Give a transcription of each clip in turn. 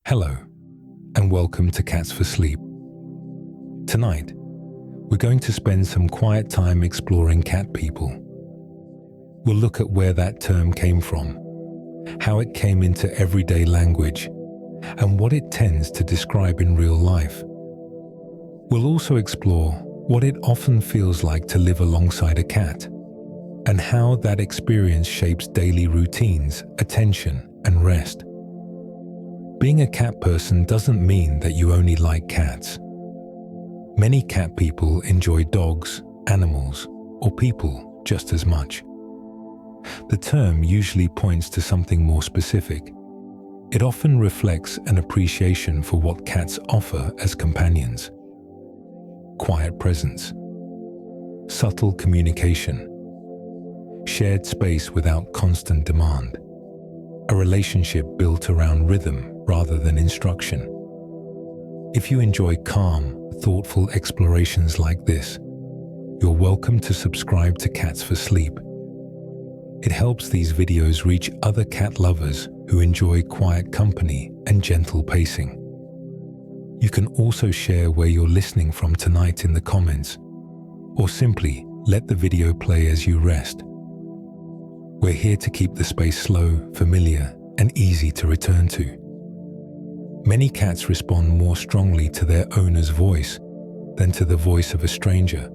Hello, and welcome to Cats for Sleep. Tonight, we're going to spend some quiet time exploring cat people. We'll look at where that term came from, how it came into everyday language, and what it tends to describe in real life. We'll also explore what it often feels like to live alongside a cat, and how that experience shapes daily routines, attention, and rest. Being a cat person doesn't mean that you only like cats. Many cat people enjoy dogs, animals, or people just as much. The term usually points to something more specific. It often reflects an appreciation for what cats offer as companions. Quiet presence, subtle communication, shared space without constant demand, a relationship built around rhythm rather than instruction. If you enjoy calm, thoughtful explorations like this, you're welcome to subscribe to Cats for Sleep. It helps these videos reach other cat lovers who enjoy quiet company and gentle pacing. You can also share where you're listening from tonight in the comments, or simply let the video play as you rest. We're here to keep the space slow, familiar, and easy to return to. Many cats respond more strongly to their owner's voice than to the voice of a stranger,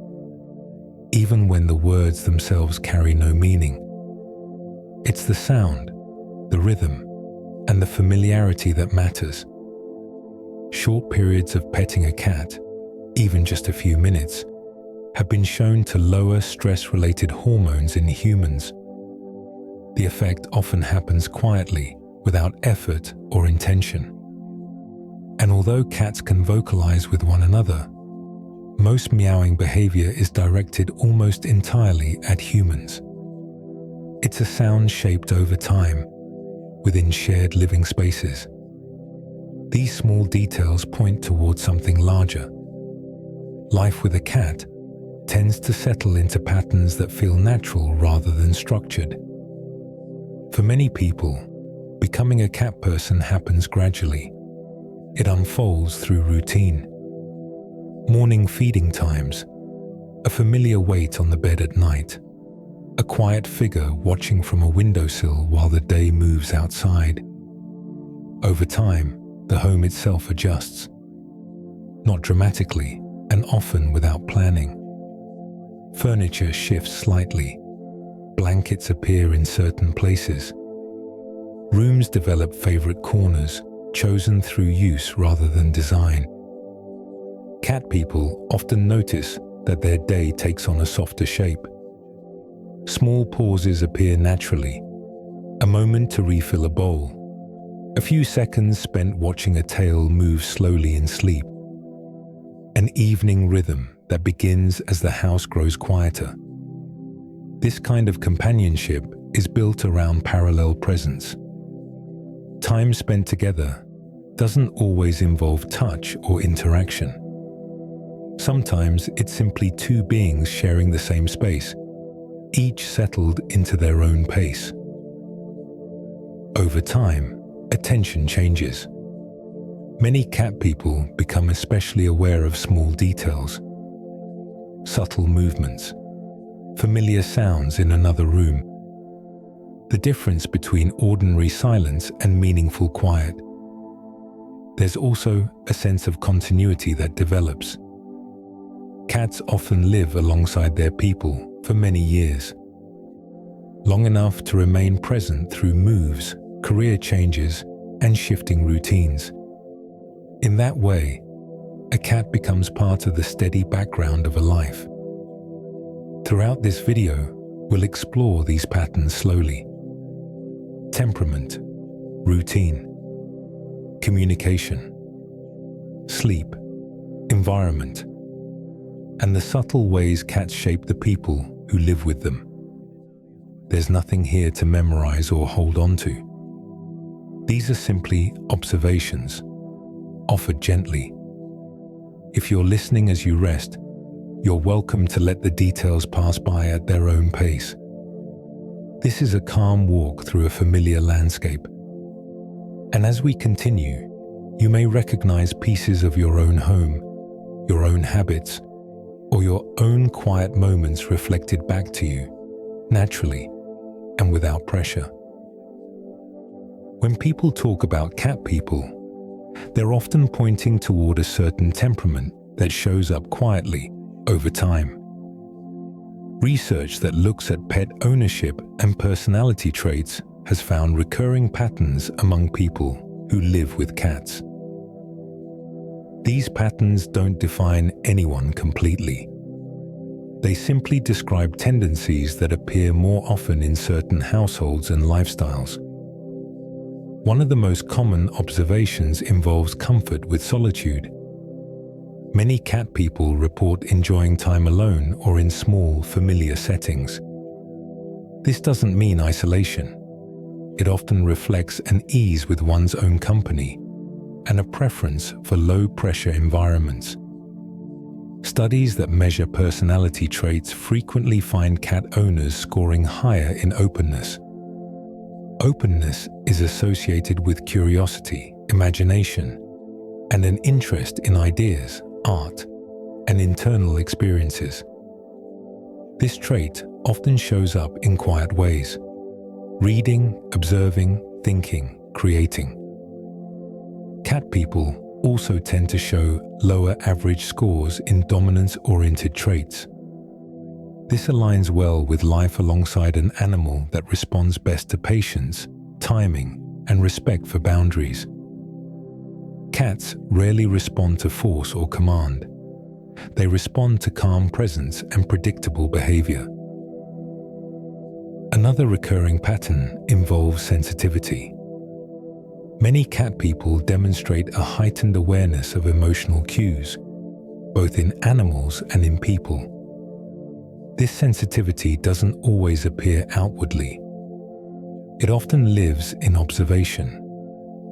even when the words themselves carry no meaning. It's the sound, the rhythm, and the familiarity that matters. Short periods of petting a cat, even just a few minutes, have been shown to lower stress-related hormones in humans. The effect often happens quietly, without effort or intention. And although cats can vocalize with one another, most meowing behavior is directed almost entirely at humans. It's a sound shaped over time, within shared living spaces. These small details point towards something larger. Life with a cat tends to settle into patterns that feel natural rather than structured. For many people, becoming a cat person happens gradually. It unfolds through routine. Morning feeding times, a familiar weight on the bed at night, a quiet figure watching from a windowsill while the day moves outside. Over time, the home itself adjusts, not dramatically and often without planning. Furniture shifts slightly, blankets appear in certain places. Rooms develop favorite corners, chosen through use rather than design. Cat people often notice that their day takes on a softer shape. Small pauses appear naturally, a moment to refill a bowl, a few seconds spent watching a tail move slowly in sleep, an evening rhythm that begins as the house grows quieter. This kind of companionship is built around parallel presence. Time spent together doesn't always involve touch or interaction. Sometimes it's simply two beings sharing the same space, each settled into their own pace. Over time, attention changes. Many cat people become especially aware of small details, subtle movements, familiar sounds in another room. The difference between ordinary silence and meaningful quiet. There's also a sense of continuity that develops. Cats often live alongside their people for many years, long enough to remain present through moves, career changes, and shifting routines. In that way, a cat becomes part of the steady background of a life. Throughout this video, we'll explore these patterns slowly. Temperament, routine, communication, sleep, environment, and the subtle ways cats shape the people who live with them. There's nothing here to memorize or hold on to. These are simply observations, offered gently. If you're listening as you rest, you're welcome to let the details pass by at their own pace. This is a calm walk through a familiar landscape. And as we continue, You may recognize pieces of your own home, your own habits, or your own quiet moments reflected back to you, naturally and without pressure. When people talk about cat people, they're often pointing toward a certain temperament that shows up quietly over time. Research that looks at pet ownership and personality traits has found recurring patterns among people who live with cats. These patterns don't define anyone completely. They simply describe tendencies that appear more often in certain households and lifestyles. One of the most common observations involves comfort with solitude. Many cat people report enjoying time alone or in small, familiar settings. This doesn't mean isolation. It often reflects an ease with one's own company and a preference for low-pressure environments. Studies that measure personality traits frequently find cat owners scoring higher in openness. Openness is associated with curiosity, imagination, and an interest in ideas, art, and internal experiences. This trait often shows up in quiet ways: reading, observing, thinking, creating. Cat people also tend to show lower average scores in dominance-oriented traits. This aligns well with life alongside an animal that responds best to patience, timing, and respect for boundaries. Cats rarely respond to force or command. They respond to calm presence and predictable behavior. Another recurring pattern involves sensitivity. Many cat people demonstrate a heightened awareness of emotional cues, both in animals and in people. This sensitivity doesn't always appear outwardly. It often lives in observation,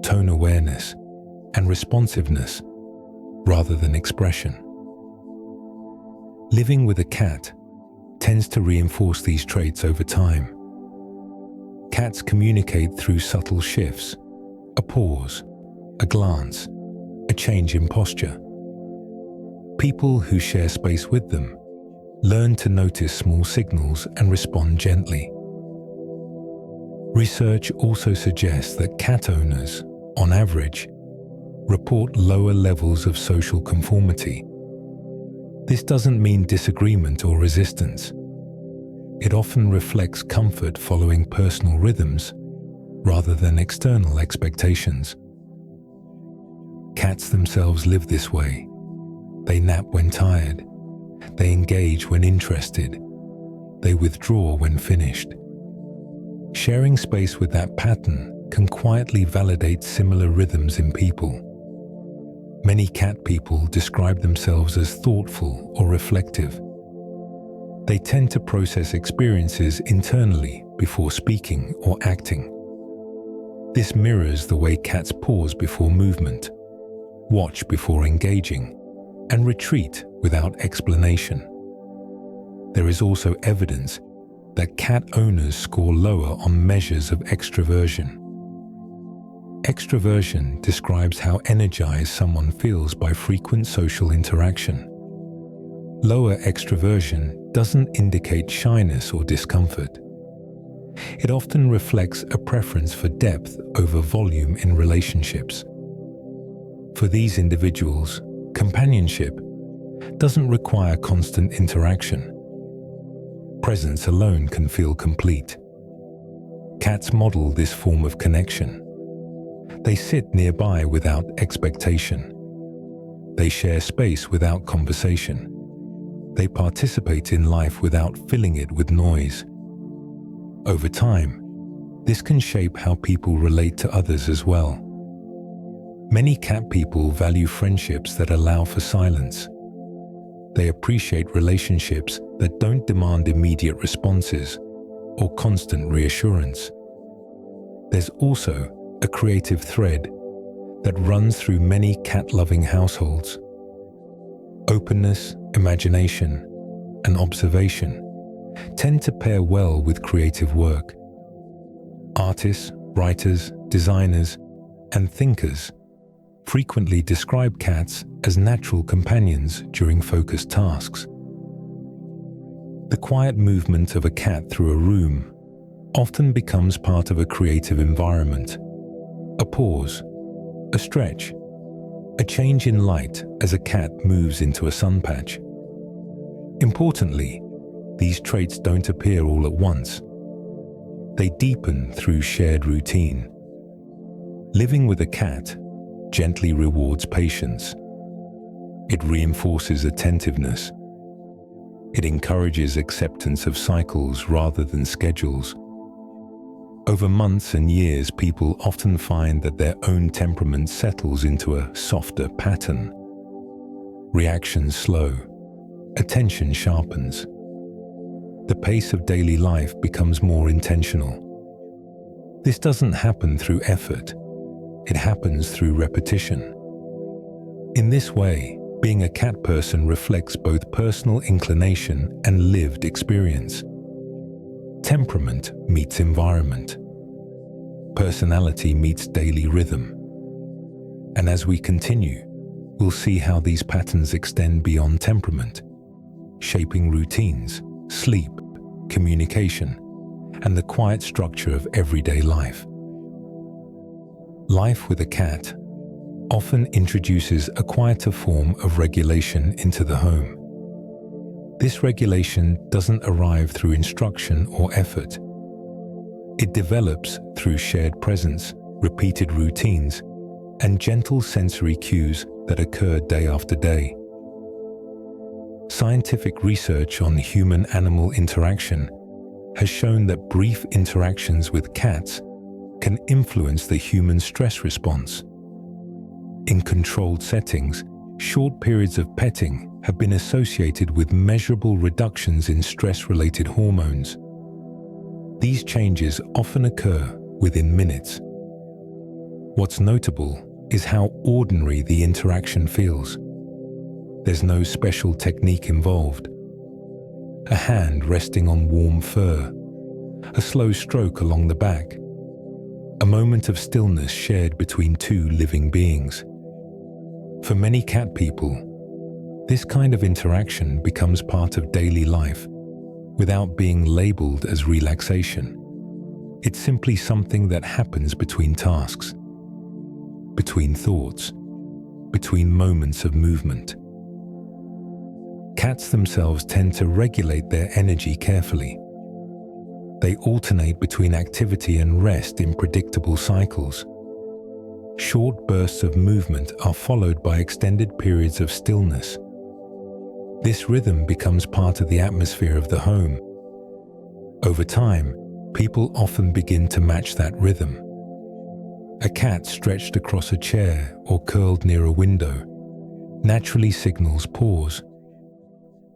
tone awareness, and responsiveness rather than expression. Living with a cat tends to reinforce these traits over time. Cats communicate through subtle shifts: a pause, a glance, a change in posture. People who share space with them learn to notice small signals and respond gently. Research also suggests that cat owners, on average, report lower levels of social conformity. This doesn't mean disagreement or resistance. It often reflects comfort following personal rhythms rather than external expectations. Cats themselves live this way. They nap when tired. They engage when interested. They withdraw when finished. Sharing space with that pattern can quietly validate similar rhythms in people. Many cat people describe themselves as thoughtful or reflective. They tend to process experiences internally before speaking or acting. This mirrors the way cats pause before movement, watch before engaging, and retreat without explanation. There is also evidence that cat owners score lower on measures of extroversion. Extroversion describes how energized someone feels by frequent social interaction. Lower extroversion doesn't indicate shyness or discomfort. It often reflects a preference for depth over volume in relationships. For these individuals, companionship doesn't require constant interaction. Presence alone can feel complete. Cats model this form of connection. They sit nearby without expectation. They share space without conversation. They participate in life without filling it with noise. Over time, this can shape how people relate to others as well. Many cat people value friendships that allow for silence. They appreciate relationships that don't demand immediate responses or constant reassurance. There's also a creative thread that runs through many cat-loving households. Openness, imagination, and observation tend to pair well with creative work. Artists, writers, designers, and thinkers frequently describe cats as natural companions during focused tasks. The quiet movement of a cat through a room often becomes part of a creative environment. A pause, a stretch, a change in light as a cat moves into a sun patch. Importantly, these traits don't appear all at once. They deepen through shared routine. Living with a cat gently rewards patience. It reinforces attentiveness. It encourages acceptance of cycles rather than schedules. Over months and years, people often find that their own temperament settles into a softer pattern. Reactions slow. Attention sharpens. The pace of daily life becomes more intentional. This doesn't happen through effort. It happens through repetition. In this way, being a cat person reflects both personal inclination and lived experience. Temperament meets environment. Personality meets daily rhythm. And as we continue, we'll see how these patterns extend beyond temperament, shaping routines, sleep, communication, and the quiet structure of everyday life. Life with a cat often introduces a quieter form of regulation into the home. This regulation doesn't arrive through instruction or effort. It develops through shared presence, repeated routines, and gentle sensory cues that occur day after day. Scientific research on human-animal interaction has shown that brief interactions with cats can influence the human stress response. In controlled settings, short periods of petting have been associated with measurable reductions in stress-related hormones. These changes often occur within minutes. What's notable is how ordinary the interaction feels. There's no special technique involved. A hand resting on warm fur, a slow stroke along the back, a moment of stillness shared between two living beings. For many cat people, this kind of interaction becomes part of daily life without being labeled as relaxation. It's simply something that happens between tasks, between thoughts, between moments of movement. Cats themselves tend to regulate their energy carefully. They alternate between activity and rest in predictable cycles. Short bursts of movement are followed by extended periods of stillness. This rhythm becomes part of the atmosphere of the home. Over time, people often begin to match that rhythm. A cat stretched across a chair or curled near a window naturally signals pause.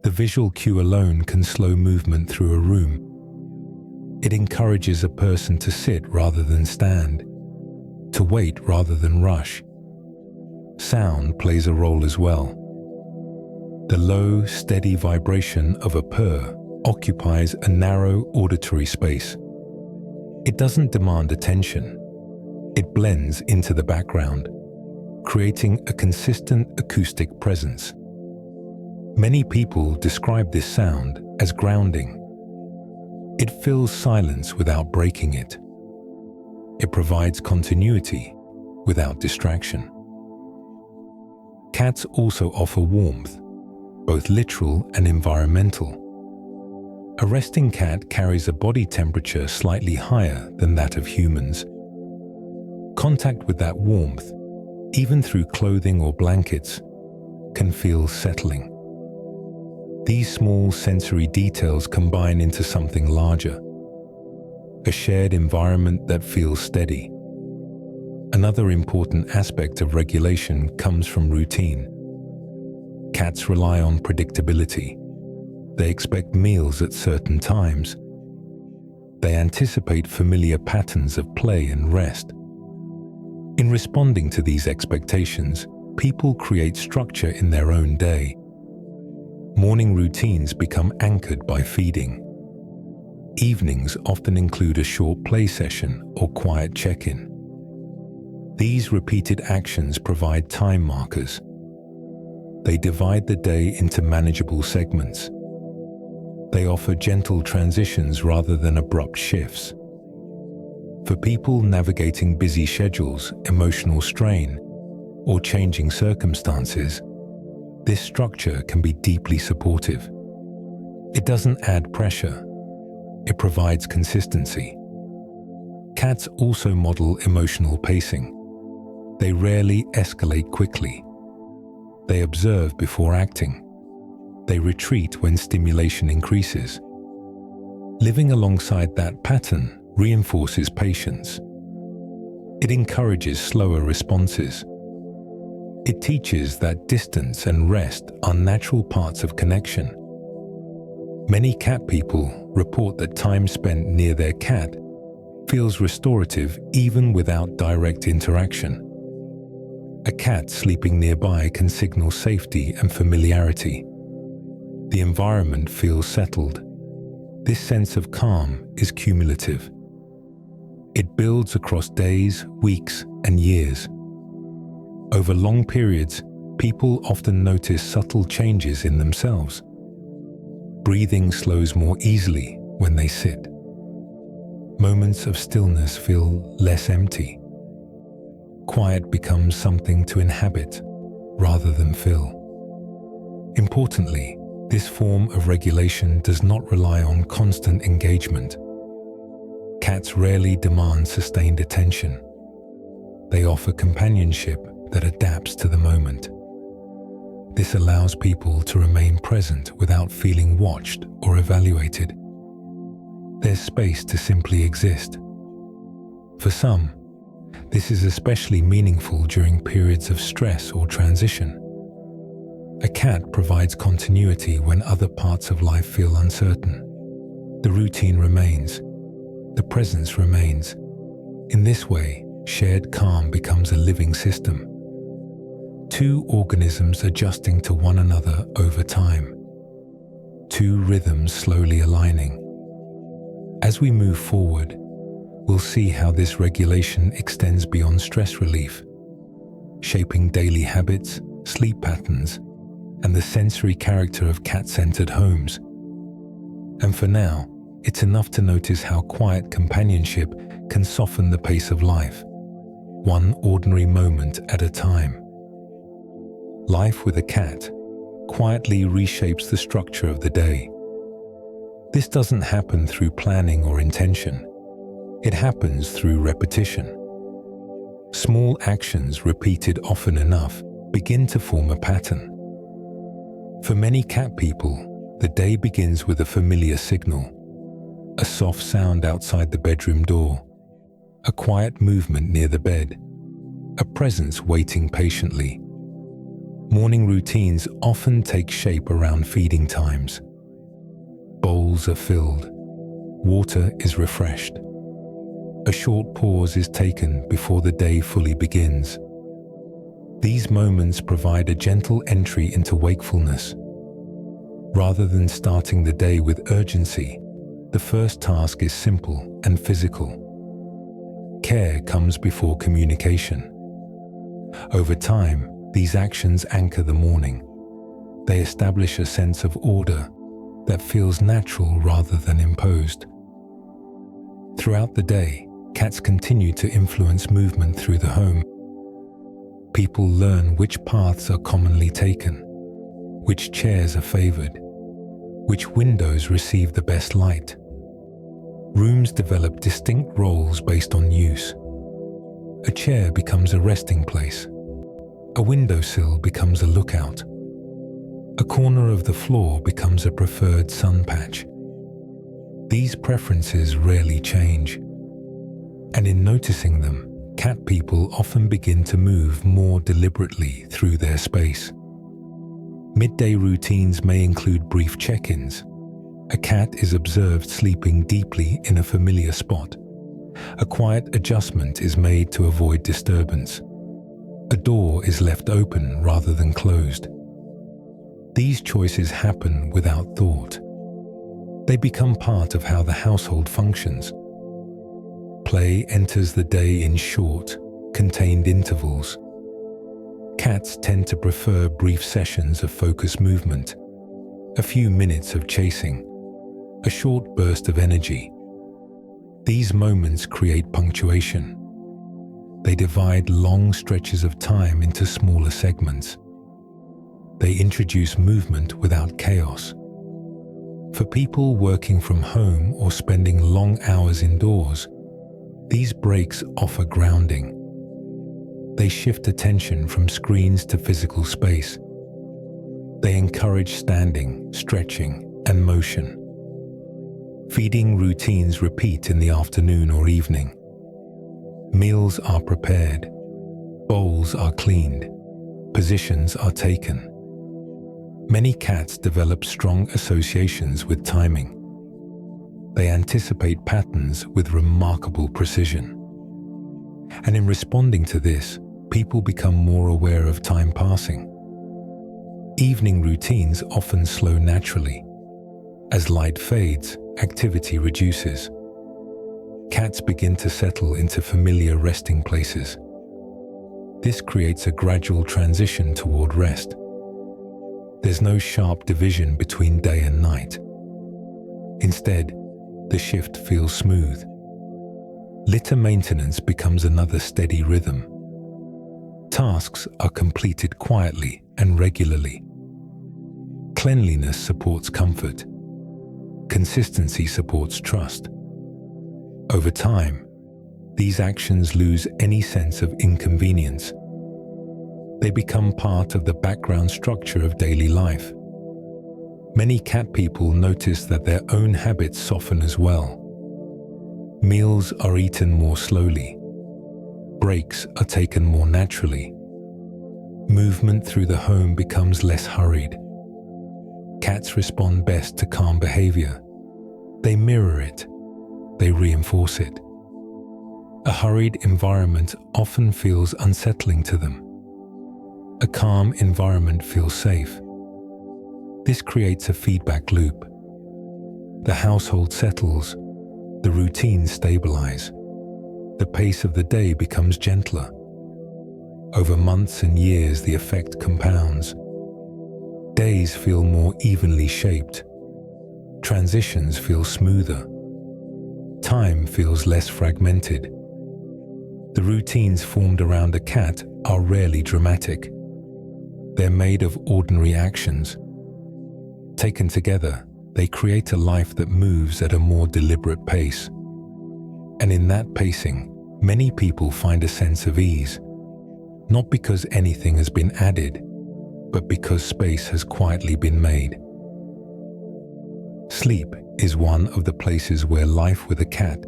The visual cue alone can slow movement through a room. It encourages a person to sit rather than stand, to wait rather than rush. Sound plays a role as well. The low, steady vibration of a purr occupies a narrow auditory space. It doesn't demand attention. It blends into the background, creating a consistent acoustic presence. Many people describe this sound as grounding. It fills silence without breaking it. It provides continuity without distraction. Cats also offer warmth, both literal and environmental. A resting cat carries a body temperature slightly higher than that of humans. Contact with that warmth, even through clothing or blankets, can feel settling. These small sensory details combine into something larger, a shared environment that feels steady. Another important aspect of regulation comes from routine. Cats rely on predictability. They expect meals at certain times. They anticipate familiar patterns of play and rest. In responding to these expectations, people create structure in their own day. Morning routines become anchored by feeding. Evenings often include a short play session or quiet check-in. These repeated actions provide time markers. They divide the day into manageable segments. They offer gentle transitions rather than abrupt shifts. For people navigating busy schedules, emotional strain, or changing circumstances, this structure can be deeply supportive. It doesn't add pressure. It provides consistency. Cats also model emotional pacing. They rarely escalate quickly. They observe before acting. They retreat when stimulation increases. Living alongside that pattern reinforces patience. It encourages slower responses. It teaches that distance and rest are natural parts of connection. Many cat people report that time spent near their cat feels restorative even without direct interaction. A cat sleeping nearby can signal safety and familiarity. The environment feels settled. This sense of calm is cumulative. It builds across days, weeks, and years. Over long periods, people often notice subtle changes in themselves. Breathing slows more easily when they sit. Moments of stillness feel less empty. Quiet becomes something to inhabit rather than fill. Importantly, this form of regulation does not rely on constant engagement. Cats rarely demand sustained attention. They offer companionship that adapts to the moment. This allows people to remain present without feeling watched or evaluated. There's space to simply exist. For some, this is especially meaningful during periods of stress or transition. A cat provides continuity when other parts of life feel uncertain. The routine remains. The presence remains. In this way, shared calm becomes a living system. Two organisms adjusting to one another over time. Two rhythms slowly aligning. As we move forward, we'll see how this regulation extends beyond stress relief, shaping daily habits, sleep patterns, and the sensory character of cat-centered homes. And for now, it's enough to notice how quiet companionship can soften the pace of life, one ordinary moment at a time. Life with a cat quietly reshapes the structure of the day. This doesn't happen through planning or intention. It happens through repetition. Small actions repeated often enough begin to form a pattern. For many cat people, the day begins with a familiar signal, a soft sound outside the bedroom door, a quiet movement near the bed, a presence waiting patiently. Morning routines often take shape around feeding times. Bowls are filled, water is refreshed. A short pause is taken before the day fully begins. These moments provide a gentle entry into wakefulness. Rather than starting the day with urgency, the first task is simple and physical. Care comes before communication. Over time, these actions anchor the morning. They establish a sense of order that feels natural rather than imposed. Throughout the day, cats continue to influence movement through the home. People learn which paths are commonly taken, which chairs are favored, which windows receive the best light. Rooms develop distinct roles based on use. A chair becomes a resting place. A windowsill becomes a lookout. A corner of the floor becomes a preferred sun patch. These preferences rarely change. And in noticing them, cat people often begin to move more deliberately through their space. Midday routines may include brief check-ins. A cat is observed sleeping deeply in a familiar spot. A quiet adjustment is made to avoid disturbance. A door is left open rather than closed. These choices happen without thought. They become part of how the household functions. Play enters the day in short, contained intervals. Cats tend to prefer brief sessions of focused movement, a few minutes of chasing, a short burst of energy. These moments create punctuation. They divide long stretches of time into smaller segments. They introduce movement without chaos. For people working from home or spending long hours indoors, these breaks offer grounding. They shift attention from screens to physical space. They encourage standing, stretching, and motion. Feeding routines repeat in the afternoon or evening. Meals are prepared. Bowls are cleaned. Positions are taken. Many cats develop strong associations with timing. They anticipate patterns with remarkable precision. And in responding to this, people become more aware of time passing. Evening routines often slow naturally. As light fades, activity reduces. Cats begin to settle into familiar resting places. This creates a gradual transition toward rest. There's no sharp division between day and night. Instead, the shift feels smooth. Litter maintenance becomes another steady rhythm. Tasks are completed quietly and regularly. Cleanliness supports comfort. Consistency supports trust. Over time, these actions lose any sense of inconvenience. They become part of the background structure of daily life. Many cat people notice that their own habits soften as well. Meals are eaten more slowly. Breaks are taken more naturally. Movement through the home becomes less hurried. Cats respond best to calm behavior. They mirror it. They reinforce it. A hurried environment often feels unsettling to them. A calm environment feels safe. This creates a feedback loop. The household settles. The routines stabilize. The pace of the day becomes gentler. Over months and years, the effect compounds. Days feel more evenly shaped. Transitions feel smoother. Time feels less fragmented. The routines formed around a cat are rarely dramatic. They're made of ordinary actions. Taken together, they create a life that moves at a more deliberate pace. And in that pacing, many people find a sense of ease, not because anything has been added, but because space has quietly been made. Sleep is one of the places where life with a cat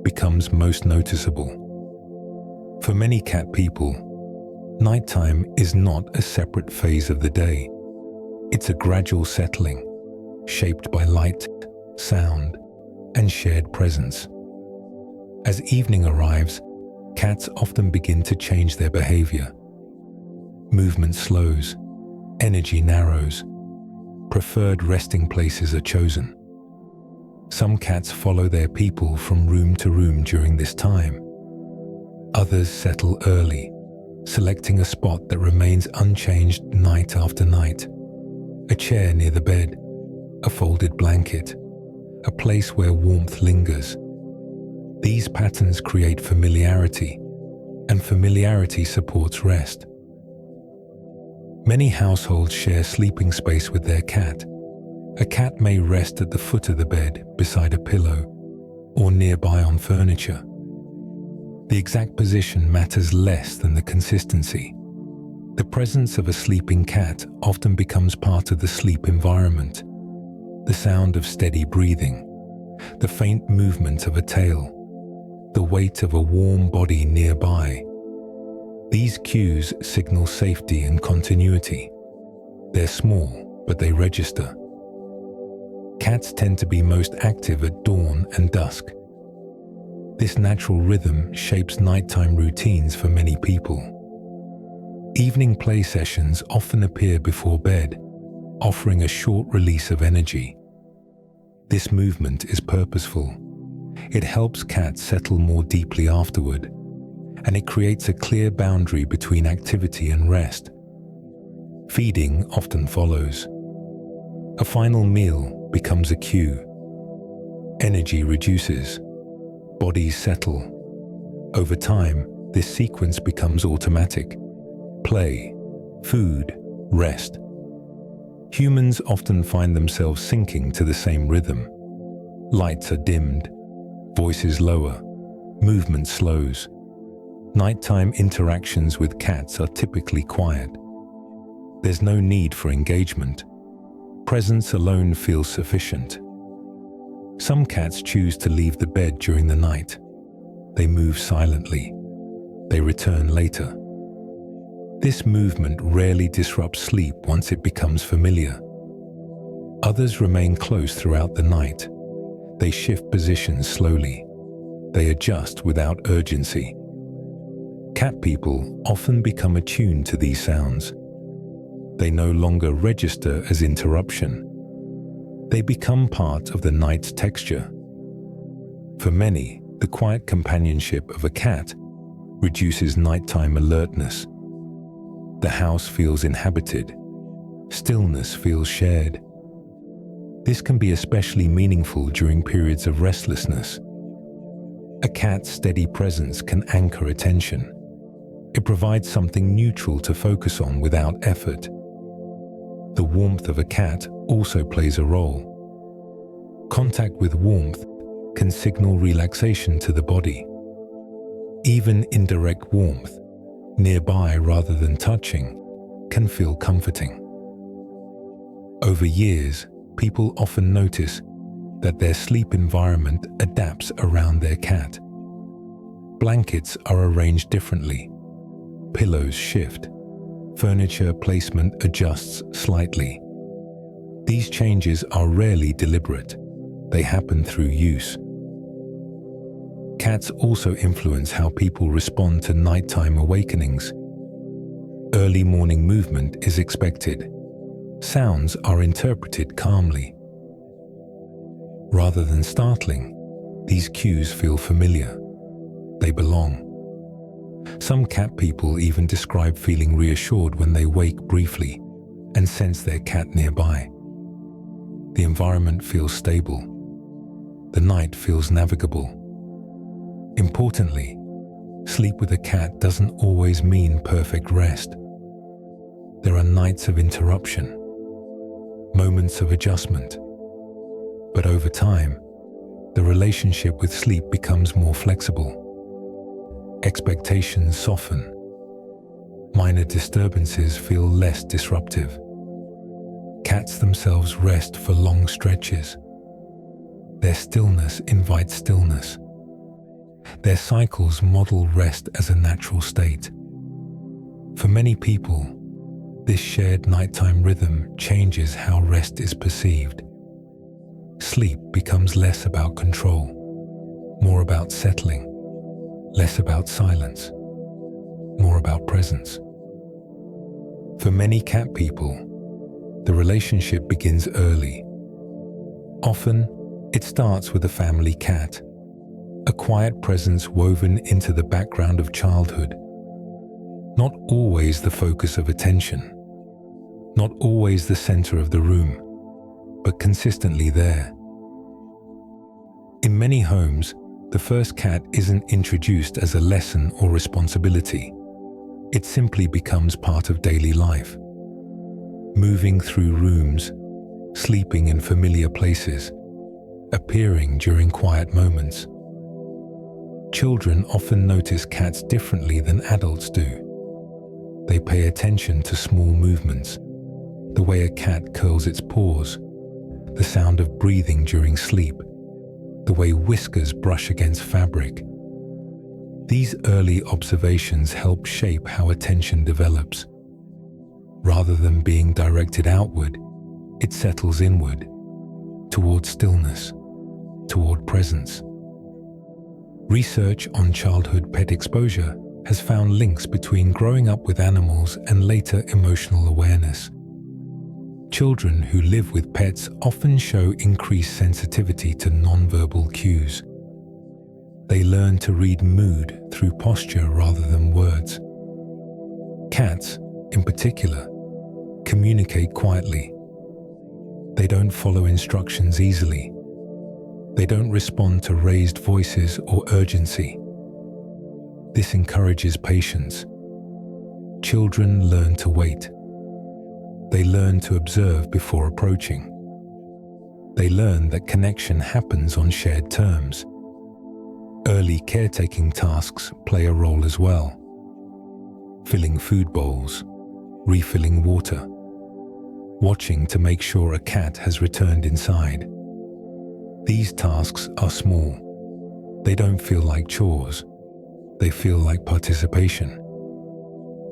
becomes most noticeable. For many cat people, nighttime is not a separate phase of the day. It's a gradual settling, shaped by light, sound, and shared presence. As evening arrives, cats often begin to change their behavior. Movement slows, energy narrows, preferred resting places are chosen. Some cats follow their people from room to room during this time. Others settle early, selecting a spot that remains unchanged night after night. A chair near the bed, a folded blanket, a place where warmth lingers. These patterns create familiarity, and familiarity supports rest. Many households share sleeping space with their cat. A cat may rest at the foot of the bed, beside a pillow, or nearby on furniture. The exact position matters less than the consistency. The presence of a sleeping cat often becomes part of the sleep environment. The sound of steady breathing, the faint movement of a tail, the weight of a warm body nearby. These cues signal safety and continuity. They're small, but they register. Cats tend to be most active at dawn and dusk. This natural rhythm shapes nighttime routines for many people. Evening play sessions often appear before bed, offering a short release of energy. This movement is purposeful. It helps cats settle more deeply afterward, and it creates a clear boundary between activity and rest. Feeding often follows. A final meal becomes a cue. Energy reduces. Bodies settle. Over time, this sequence becomes automatic. Play, food, rest. Humans often find themselves syncing to the same rhythm. Lights are dimmed, voices lower, movement slows. Nighttime interactions with cats are typically quiet. There's no need for engagement. Presence alone feels sufficient. Some cats choose to leave the bed during the night. They move silently. They return later. This movement rarely disrupts sleep once it becomes familiar. Others remain close throughout the night. They shift positions slowly. They adjust without urgency. Cat people often become attuned to these sounds. They no longer register as interruption. They become part of the night's texture. For many, the quiet companionship of a cat reduces nighttime alertness. The house feels inhabited. Stillness feels shared. This can be especially meaningful during periods of restlessness. A cat's steady presence can anchor attention. It provides something neutral to focus on without effort. The warmth of a cat also plays a role. Contact with warmth can signal relaxation to the body. Even indirect warmth, nearby rather than touching, can feel comforting. Over years, people often notice that their sleep environment adapts around their cat. Blankets are arranged differently. Pillows shift. Furniture placement adjusts slightly. These changes are rarely deliberate. They happen through use. Cats also influence how people respond to nighttime awakenings. Early morning movement is expected. Sounds are interpreted calmly. Rather than startling, these cues feel familiar. They belong. Some cat people even describe feeling reassured when they wake briefly and sense their cat nearby. The environment feels stable. The night feels navigable. Importantly, sleep with a cat doesn't always mean perfect rest. There are nights of interruption, moments of adjustment. But over time, the relationship with sleep becomes more flexible. Expectations soften. Minor disturbances feel less disruptive. Cats themselves rest for long stretches. Their stillness invites stillness. Their cycles model rest as a natural state. For many people, this shared nighttime rhythm changes how rest is perceived. Sleep becomes less about control, more about settling. Less about silence, more about presence. For many cat people, the relationship begins early. Often, it starts with a family cat, a quiet presence woven into the background of childhood. Not always the focus of attention, not always the center of the room, but consistently there. In many homes, the first cat isn't introduced as a lesson or responsibility. It simply becomes part of daily life. Moving through rooms, sleeping in familiar places, appearing during quiet moments. Children often notice cats differently than adults do. They pay attention to small movements, the way a cat curls its paws, the sound of breathing during sleep, the way whiskers brush against fabric. These early observations help shape how attention develops. Rather than being directed outward, it settles inward, toward stillness, toward presence. Research on childhood pet exposure has found links between growing up with animals and later emotional awareness. Children who live with pets often show increased sensitivity to nonverbal cues. They learn to read mood through posture rather than words. Cats, in particular, communicate quietly. They don't follow instructions easily. They don't respond to raised voices or urgency. This encourages patience. Children learn to wait. They learn to observe before approaching. They learn that connection happens on shared terms. Early caretaking tasks play a role as well. Filling food bowls, refilling water, watching to make sure a cat has returned inside. These tasks are small. They don't feel like chores. They feel like participation.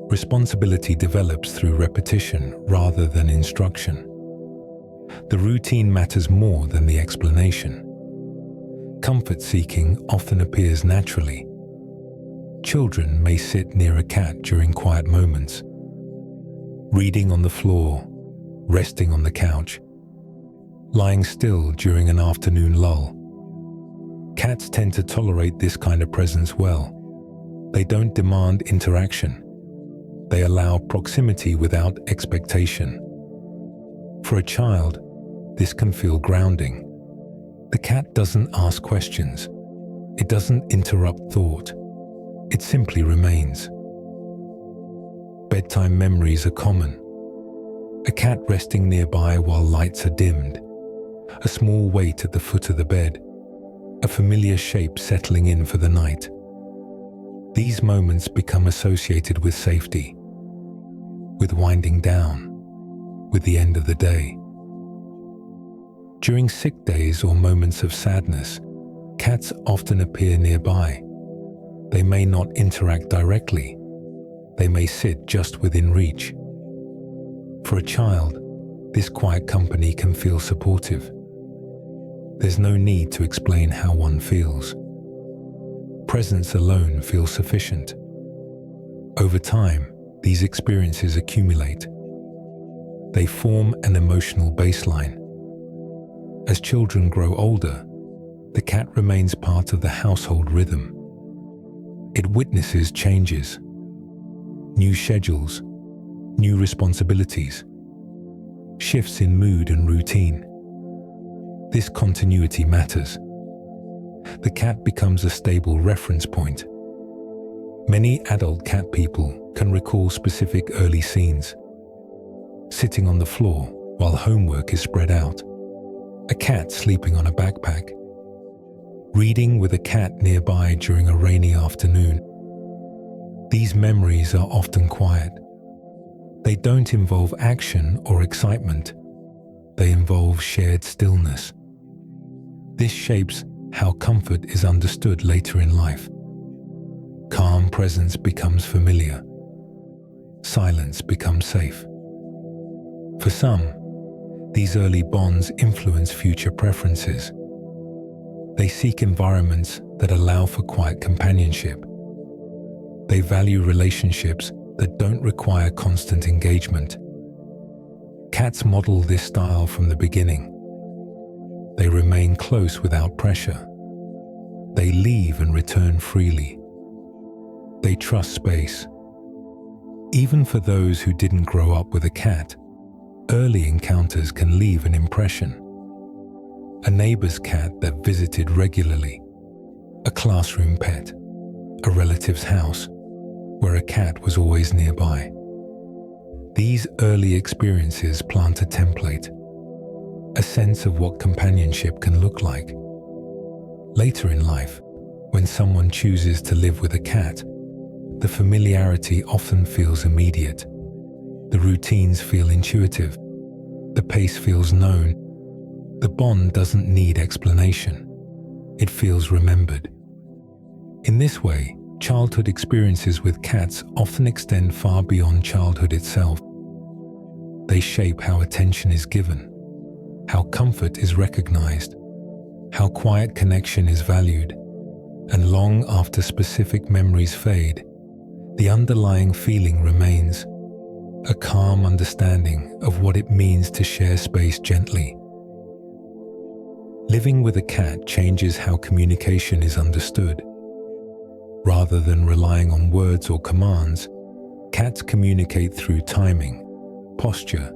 Responsibility develops through repetition rather than instruction. The routine matters more than the explanation. Comfort seeking often appears naturally. Children may sit near a cat during quiet moments, reading on the floor, resting on the couch, lying still during an afternoon lull. Cats tend to tolerate this kind of presence well. They don't demand interaction. They allow proximity without expectation. For a child, this can feel grounding. The cat doesn't ask questions. It doesn't interrupt thought. It simply remains. Bedtime memories are common. A cat resting nearby while lights are dimmed. A small weight at the foot of the bed. A familiar shape settling in for the night. These moments become associated with safety, with winding down, with the end of the day. During sick days or moments of sadness, cats often appear nearby. They may not interact directly. They may sit just within reach. For a child, this quiet company can feel supportive. There's no need to explain how one feels. Presence alone feels sufficient. Over time, these experiences accumulate. They form an emotional baseline. As children grow older, the cat remains part of the household rhythm. It witnesses changes, new schedules, new responsibilities, shifts in mood and routine. This continuity matters. The cat becomes a stable reference point. Many adult cat people can recall specific early scenes. Sitting on the floor while homework is spread out. A cat sleeping on a backpack. Reading with a cat nearby during a rainy afternoon. These memories are often quiet. They don't involve action or excitement. They involve shared stillness. This shapes how comfort is understood later in life. Calm presence becomes familiar. Silence becomes safe. For some, these early bonds influence future preferences. They seek environments that allow for quiet companionship. They value relationships that don't require constant engagement. Cats model this style from the beginning. They remain close without pressure. They leave and return freely. They trust space. Even for those who didn't grow up with a cat, early encounters can leave an impression. A neighbor's cat that visited regularly, a classroom pet, a relative's house, where a cat was always nearby. These early experiences plant a template, a sense of what companionship can look like. Later in life, when someone chooses to live with a cat, the familiarity often feels immediate. The routines feel intuitive. The pace feels known. The bond doesn't need explanation. It feels remembered. In this way, childhood experiences with cats often extend far beyond childhood itself. They shape how attention is given, how comfort is recognized, how quiet connection is valued, and long after specific memories fade, the underlying feeling remains, a calm understanding of what it means to share space gently. Living with a cat changes how communication is understood. Rather than relying on words or commands, cats communicate through timing, posture,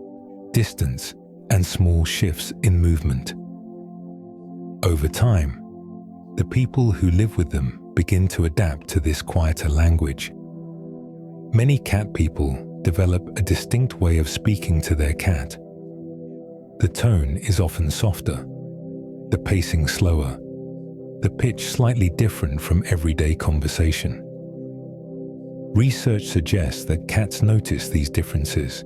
distance, and small shifts in movement. Over time, the people who live with them begin to adapt to this quieter language. Many cat people develop a distinct way of speaking to their cat. The tone is often softer, the pacing slower, the pitch slightly different from everyday conversation. Research suggests that cats notice these differences.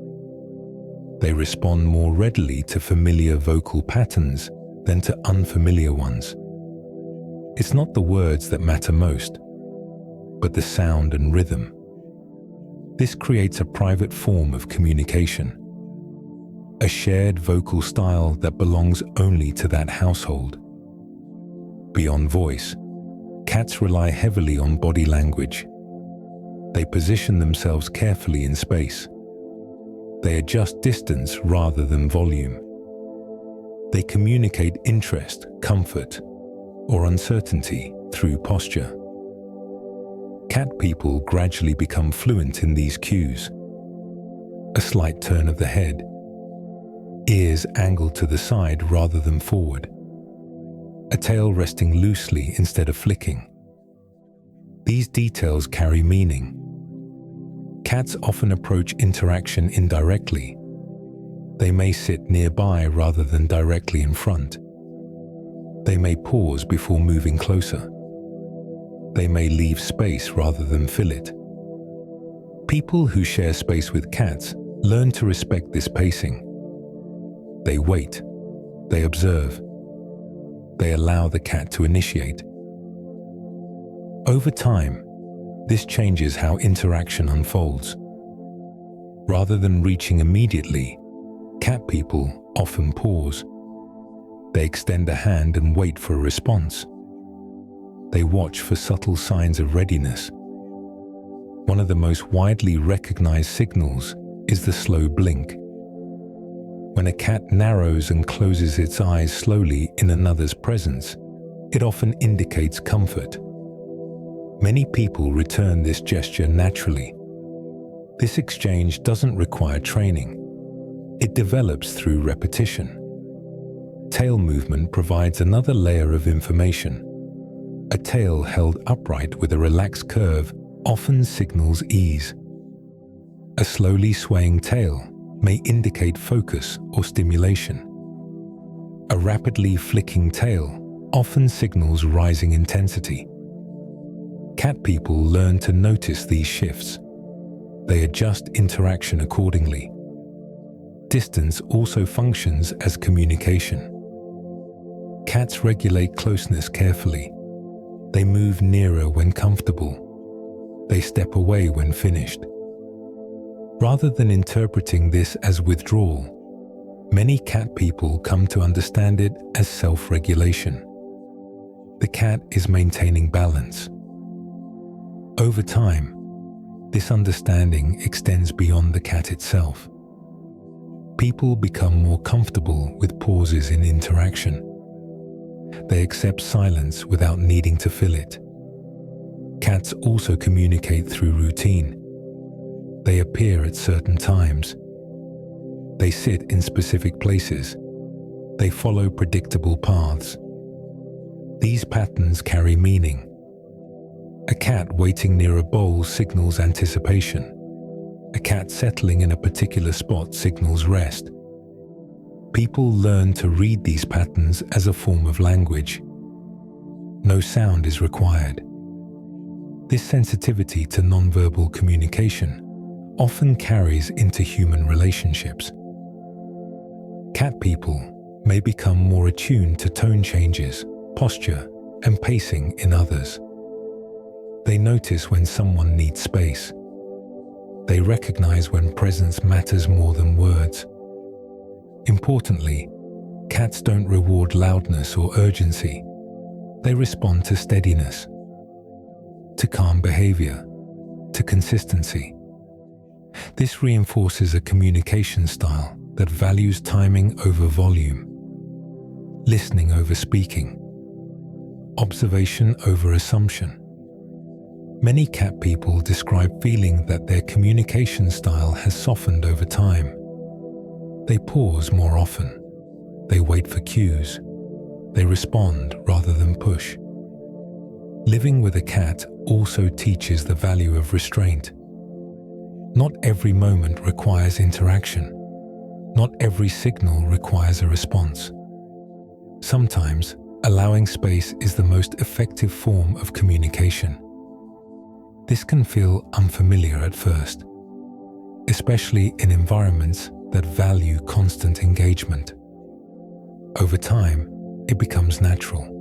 They respond more readily to familiar vocal patterns than to unfamiliar ones. It's not the words that matter most, but the sound and rhythm. This creates a private form of communication, a shared vocal style that belongs only to that household. Beyond voice, cats rely heavily on body language. They position themselves carefully in space. They adjust distance rather than volume. They communicate interest, comfort, or uncertainty through posture. Cat people gradually become fluent in these cues. A slight turn of the head, ears angled to the side rather than forward, a tail resting loosely instead of flicking. These details carry meaning. Cats often approach interaction indirectly. They may sit nearby rather than directly in front. They may pause before moving closer. They may leave space rather than fill it. People who share space with cats learn to respect this pacing. They wait. They observe. They allow the cat to initiate. Over time, this changes how interaction unfolds. Rather than reaching immediately, cat people often pause. They extend a hand and wait for a response. They watch for subtle signs of readiness. One of the most widely recognized signals is the slow blink. When a cat narrows and closes its eyes slowly in another's presence, it often indicates comfort. Many people return this gesture naturally. This exchange doesn't require training. It develops through repetition. Tail movement provides another layer of information. A tail held upright with a relaxed curve often signals ease. A slowly swaying tail may indicate focus or stimulation. A rapidly flicking tail often signals rising intensity. Cat people learn to notice these shifts. They adjust interaction accordingly. Distance also functions as communication. Cats regulate closeness carefully. They move nearer when comfortable. They step away when finished. Rather than interpreting this as withdrawal, many cat people come to understand it as self-regulation. The cat is maintaining balance. Over time, this understanding extends beyond the cat itself. People become more comfortable with pauses in interaction. They accept silence without needing to fill it. Cats also communicate through routine. They appear at certain times. They sit in specific places. They follow predictable paths. These patterns carry meaning. A cat waiting near a bowl signals anticipation. A cat settling in a particular spot signals rest. People learn to read these patterns as a form of language. No sound is required. This sensitivity to nonverbal communication often carries into human relationships. Cat people may become more attuned to tone changes, posture, and pacing in others. They notice when someone needs space. They recognize when presence matters more than words. Importantly, cats don't reward loudness or urgency. They respond to steadiness, to calm behavior, to consistency. This reinforces a communication style that values timing over volume, listening over speaking, observation over assumption. Many cat people describe feeling that their communication style has softened over time. They pause more often. They wait for cues. They respond rather than push. Living with a cat also teaches the value of restraint. Not every moment requires interaction. Not every signal requires a response. Sometimes, allowing space is the most effective form of communication. This can feel unfamiliar at first, especially in environments that value constant engagement. Over time, it becomes natural.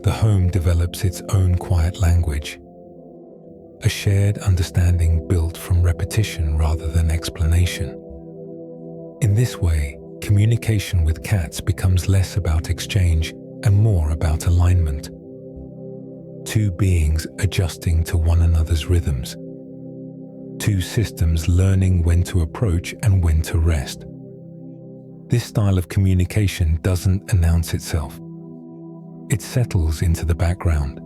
The home develops its own quiet language, a shared understanding built from repetition rather than explanation. In this way, communication with cats becomes less about exchange and more about alignment. Two beings adjusting to one another's rhythms. Two systems learning when to approach and when to rest. This style of communication doesn't announce itself. It settles into the background.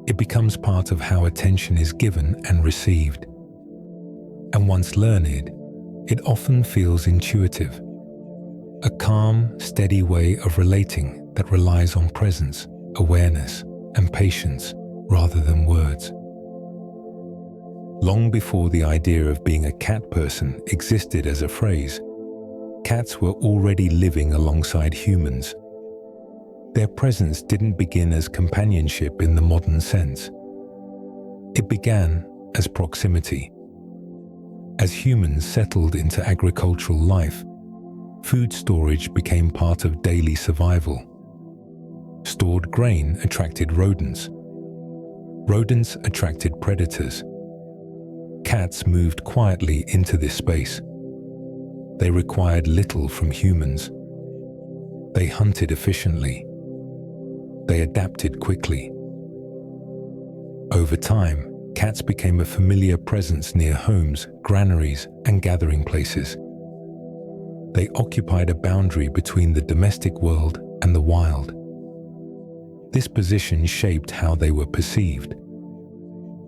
It becomes part of how attention is given and received. And once learned, it often feels intuitive. A calm, steady way of relating that relies on presence, awareness, and patience rather than words. Long before the idea of being a cat person existed as a phrase, cats were already living alongside humans. Their presence didn't begin as companionship in the modern sense. It began as proximity. As humans settled into agricultural life, food storage became part of daily survival. Stored grain attracted rodents. Rodents attracted predators. Cats moved quietly into this space. They required little from humans. They hunted efficiently. They adapted quickly. Over time, cats became a familiar presence near homes, granaries, and gathering places. They occupied a boundary between the domestic world and the wild. This position shaped how they were perceived.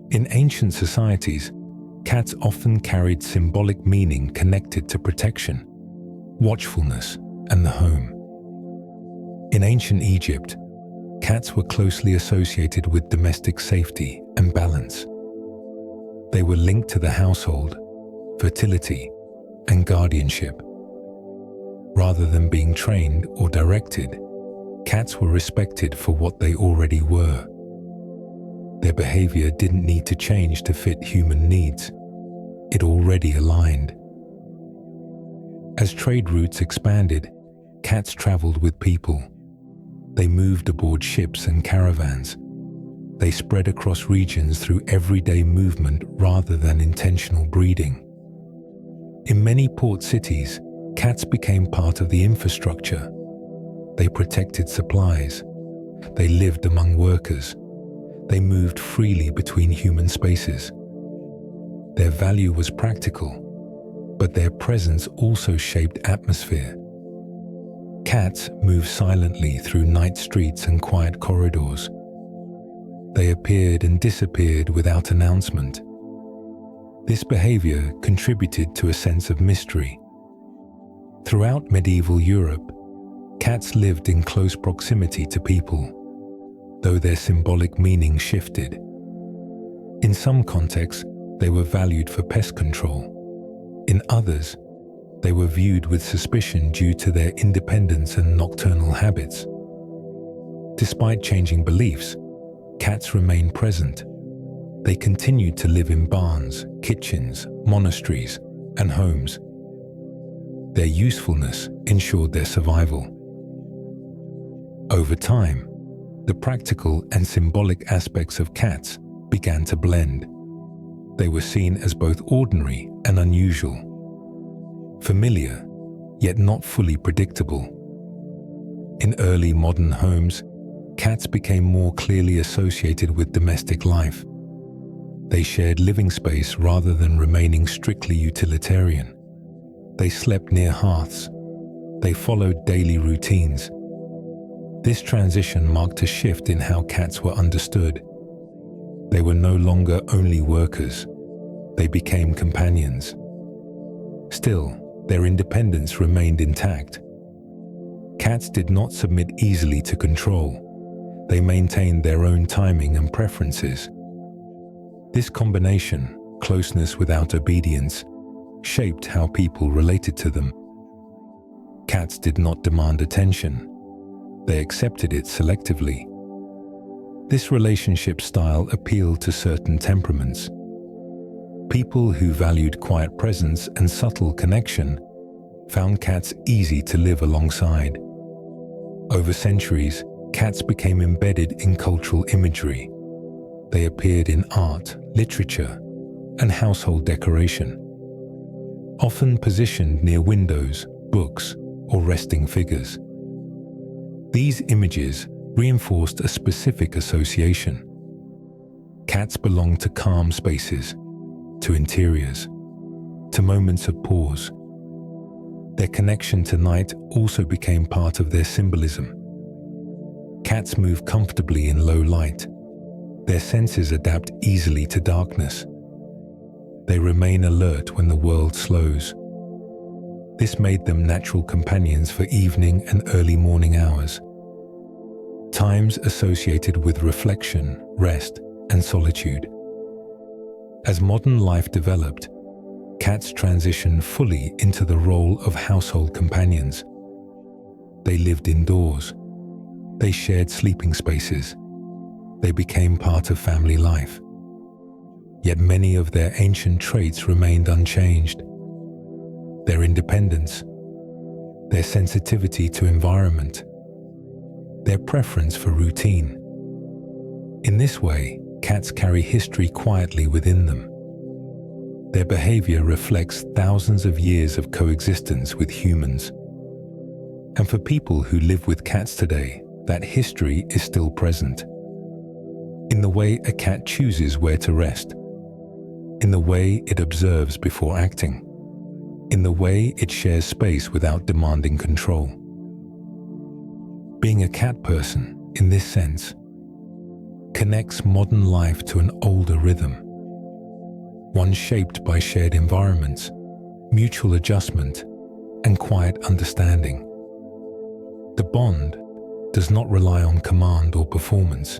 In ancient societies, cats often carried symbolic meaning connected to protection, watchfulness, and the home. In ancient Egypt, cats were closely associated with domestic safety and balance. They were linked to the household, fertility, and guardianship. Rather than being trained or directed, cats were respected for what they already were. Their behavior didn't need to change to fit human needs. It already aligned. As trade routes expanded, cats traveled with people. They moved aboard ships and caravans. They spread across regions through everyday movement rather than intentional breeding. In many port cities, cats became part of the infrastructure. They protected supplies. They lived among workers. They moved freely between human spaces. Their value was practical, but their presence also shaped atmosphere. Cats move silently through night streets and quiet corridors. They appeared and disappeared without announcement. This behavior contributed to a sense of mystery. Throughout medieval Europe, cats lived in close proximity to people, though their symbolic meaning shifted. In some contexts, they were valued for pest control. In others, they were viewed with suspicion due to their independence and nocturnal habits. Despite changing beliefs, cats remained present. They continued to live in barns, kitchens, monasteries, and homes. Their usefulness ensured their survival. Over time, the practical and symbolic aspects of cats began to blend. They were seen as both ordinary and unusual. Familiar, yet not fully predictable. In early modern homes, cats became more clearly associated with domestic life. They shared living space rather than remaining strictly utilitarian. They slept near hearths. They followed daily routines. This transition marked a shift in how cats were understood. They were no longer only workers. They became companions. Still, their independence remained intact. Cats did not submit easily to control. They maintained their own timing and preferences. This combination, closeness without obedience, shaped how people related to them. Cats did not demand attention. They accepted it selectively. This relationship style appealed to certain temperaments. People who valued quiet presence and subtle connection found cats easy to live alongside. Over centuries, cats became embedded in cultural imagery. They appeared in art, literature, and household decoration, often positioned near windows, books, or resting figures. These images reinforced a specific association. Cats belonged to calm spaces, to interiors, to moments of pause. Their connection to night also became part of their symbolism. Cats move comfortably in low light. Their senses adapt easily to darkness. They remain alert when the world slows. This made them natural companions for evening and early morning hours, times associated with reflection, rest, and solitude. As modern life developed, cats transitioned fully into the role of household companions. They lived indoors. They shared sleeping spaces. They became part of family life. Yet many of their ancient traits remained unchanged. Their independence, their sensitivity to environment, their preference for routine. In this way, cats carry history quietly within them. Their behavior reflects thousands of years of coexistence with humans. And for people who live with cats today, that history is still present. In the way a cat chooses where to rest, in the way it observes before acting, in the way it shares space without demanding control. Being a cat person, in this sense, connects modern life to an older rhythm, one shaped by shared environments, mutual adjustment, and quiet understanding. The bond does not rely on command or performance.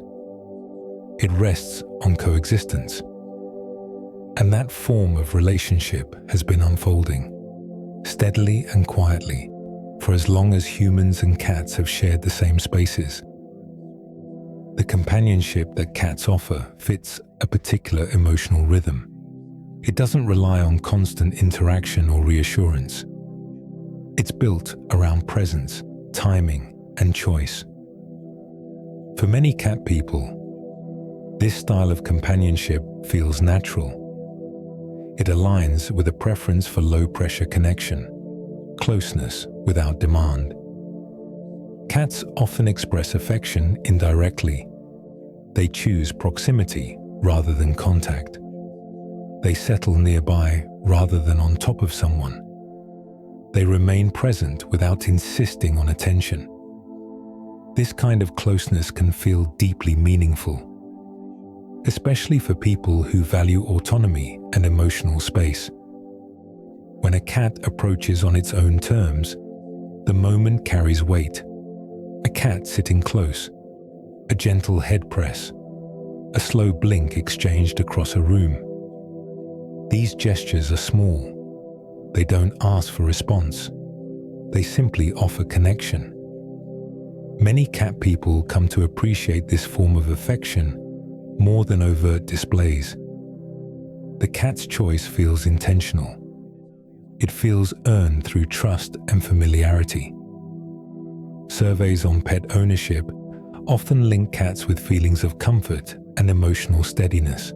It rests on coexistence. And that form of relationship has been unfolding, steadily and quietly, for as long as humans and cats have shared the same spaces. The companionship that cats offer fits a particular emotional rhythm. It doesn't rely on constant interaction or reassurance. It's built around presence, timing, and choice. For many cat people, this style of companionship feels natural. It aligns with a preference for low-pressure connection, closeness without demand. Cats often express affection indirectly. They choose proximity rather than contact. They settle nearby rather than on top of someone. They remain present without insisting on attention. This kind of closeness can feel deeply meaningful, especially for people who value autonomy and emotional space. When a cat approaches on its own terms, the moment carries weight. A cat sitting close, a gentle head press, a slow blink exchanged across a room. These gestures are small. They don't ask for response. They simply offer connection. Many cat people come to appreciate this form of affection more than overt displays. The cat's choice feels intentional. It feels earned through trust and familiarity. Surveys on pet ownership often link cats with feelings of comfort and emotional steadiness.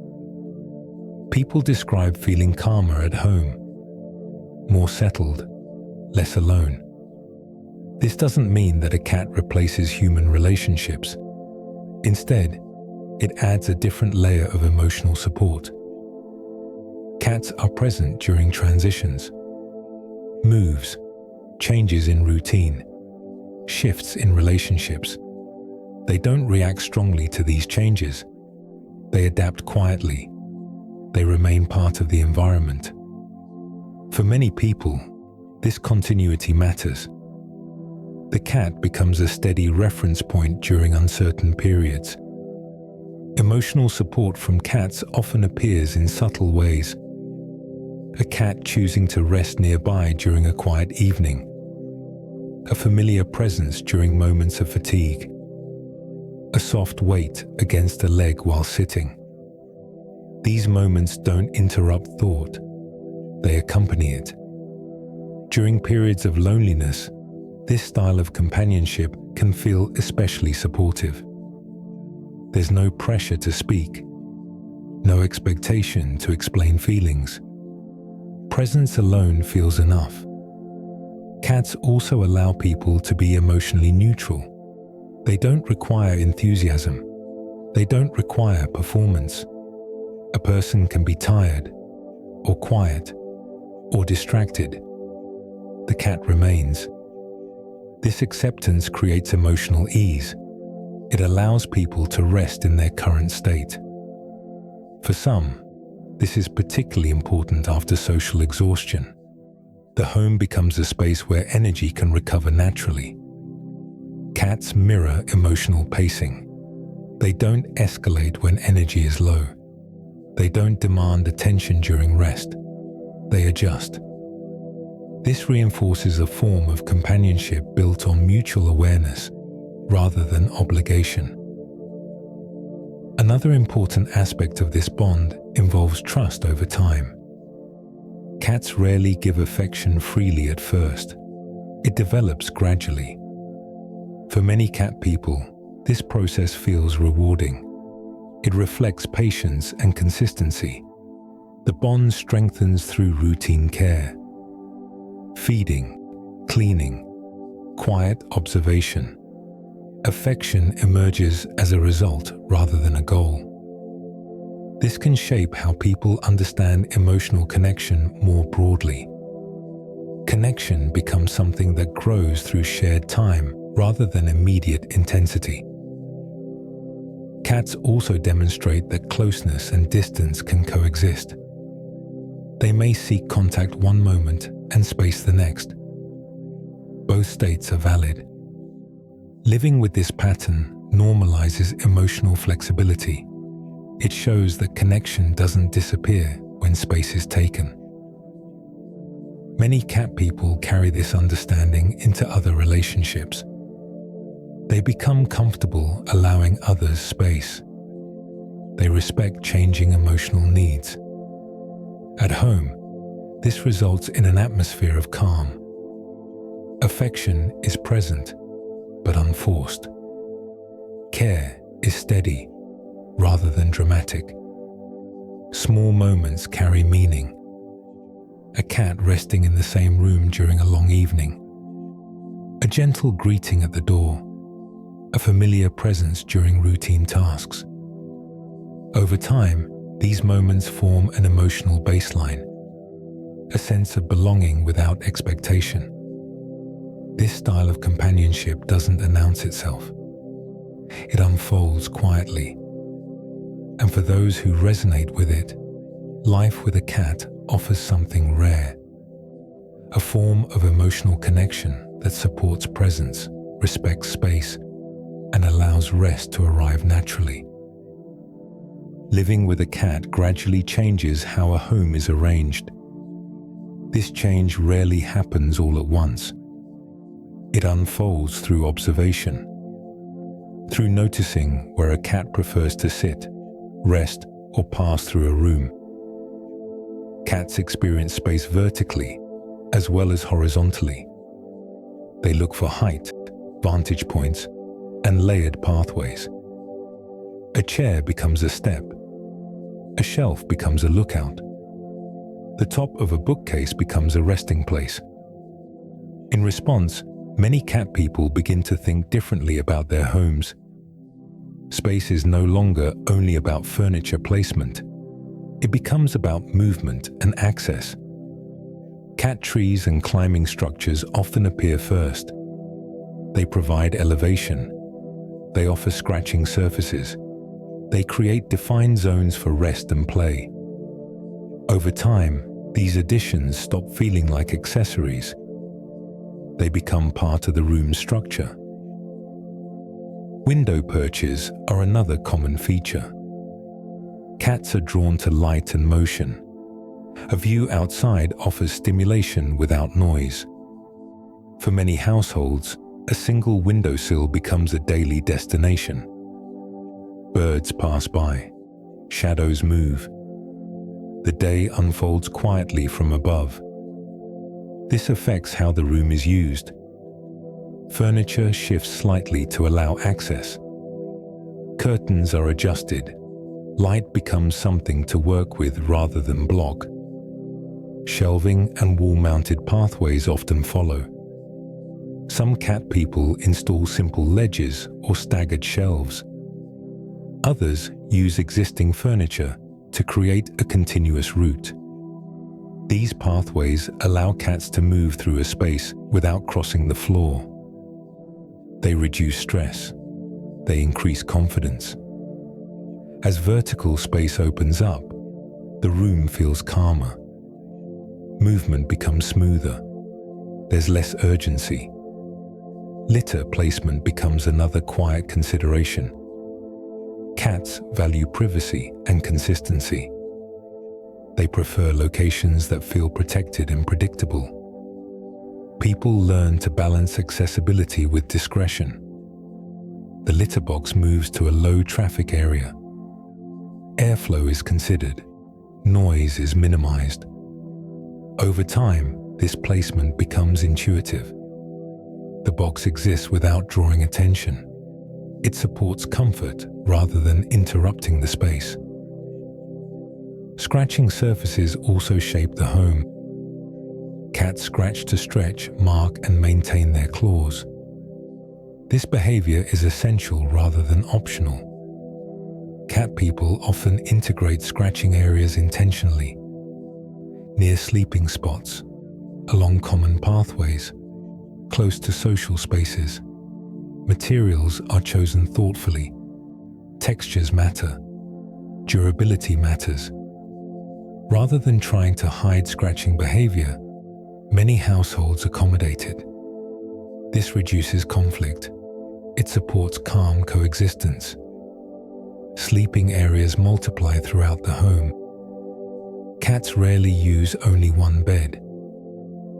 People describe feeling calmer at home, more settled, less alone. This doesn't mean that a cat replaces human relationships. Instead, it adds a different layer of emotional support. Cats are present during transitions, moves, changes in routine, shifts in relationships. They don't react strongly to these changes. They adapt quietly. They remain part of the environment. For many people, this continuity matters. The cat becomes a steady reference point during uncertain periods. Emotional support from cats often appears in subtle ways. A cat choosing to rest nearby during a quiet evening. A familiar presence during moments of fatigue. A soft weight against a leg while sitting. These moments don't interrupt thought. They accompany it. During periods of loneliness, this style of companionship can feel especially supportive. There's no pressure to speak, no expectation to explain feelings. Presence alone feels enough. Cats also allow people to be emotionally neutral. They don't require enthusiasm. They don't require performance. A person can be tired, or quiet, or distracted. The cat remains. This acceptance creates emotional ease. It allows people to rest in their current state. For some, this is particularly important after social exhaustion. The home becomes a space where energy can recover naturally. Cats mirror emotional pacing. They don't escalate when energy is low. They don't demand attention during rest. They adjust. This reinforces a form of companionship built on mutual awareness rather than obligation. Another important aspect of this bond involves trust over time. Cats rarely give affection freely at first. It develops gradually. For many cat people, this process feels rewarding. It reflects patience and consistency. The bond strengthens through routine care. Feeding, cleaning, quiet observation. Affection emerges as a result rather than a goal. This can shape how people understand emotional connection more broadly. Connection becomes something that grows through shared time rather than immediate intensity. Cats also demonstrate that closeness and distance can coexist. They may seek contact one moment and space the next. Both states are valid. Living with this pattern normalizes emotional flexibility. It shows that connection doesn't disappear when space is taken. Many cat people carry this understanding into other relationships. They become comfortable allowing others space. They respect changing emotional needs. At home, this results in an atmosphere of calm. Affection is present, but unforced. Care is steady, rather than dramatic. Small moments carry meaning. A cat resting in the same room during a long evening. A gentle greeting at the door. A familiar presence during routine tasks. Over time, these moments form an emotional baseline, a sense of belonging without expectation. This style of companionship doesn't announce itself. It unfolds quietly. And for those who resonate with it, life with a cat offers something rare, a form of emotional connection that supports presence, respects space, and allows rest to arrive naturally. Living with a cat gradually changes how a home is arranged. This change rarely happens all at once. It unfolds through observation, through noticing where a cat prefers to sit, rest, or pass through a room. Cats experience space vertically as well as horizontally. They look for height, vantage points, and layered pathways. A chair becomes a step. A shelf becomes a lookout. The top of a bookcase becomes a resting place. In response, many cat people begin to think differently about their homes. Space is no longer only about furniture placement. It becomes about movement and access. Cat trees and climbing structures often appear first. They provide elevation. They offer scratching surfaces. They create defined zones for rest and play. Over time, these additions stop feeling like accessories. They become part of the room's structure. Window perches are another common feature. Cats are drawn to light and motion. A view outside offers stimulation without noise. For many households, a single windowsill becomes a daily destination. Birds pass by. Shadows move. The day unfolds quietly from above. This affects how the room is used. Furniture shifts slightly to allow access. Curtains are adjusted. Light becomes something to work with rather than block. Shelving and wall-mounted pathways often follow. Some cat people install simple ledges or staggered shelves. Others use existing furniture to create a continuous route. These pathways allow cats to move through a space without crossing the floor. They reduce stress. They increase confidence. As vertical space opens up, the room feels calmer. Movement becomes smoother. There's less urgency. Litter placement becomes another quiet consideration. Cats value privacy and consistency. They prefer locations that feel protected and predictable. People learn to balance accessibility with discretion. The litter box moves to a low traffic area. Airflow is considered. Noise is minimized. Over time, this placement becomes intuitive. The box exists without drawing attention. It supports comfort rather than interrupting the space. Scratching surfaces also shape the home. Cats scratch to stretch, mark, and maintain their claws. This behavior is essential rather than optional. Cat people often integrate scratching areas intentionally, near sleeping spots, along common pathways, close to social spaces. Materials are chosen thoughtfully. Textures matter. Durability matters. Rather than trying to hide scratching behavior, many households accommodate it. This reduces conflict. It supports calm coexistence. Sleeping areas multiply throughout the home. Cats rarely use only one bed.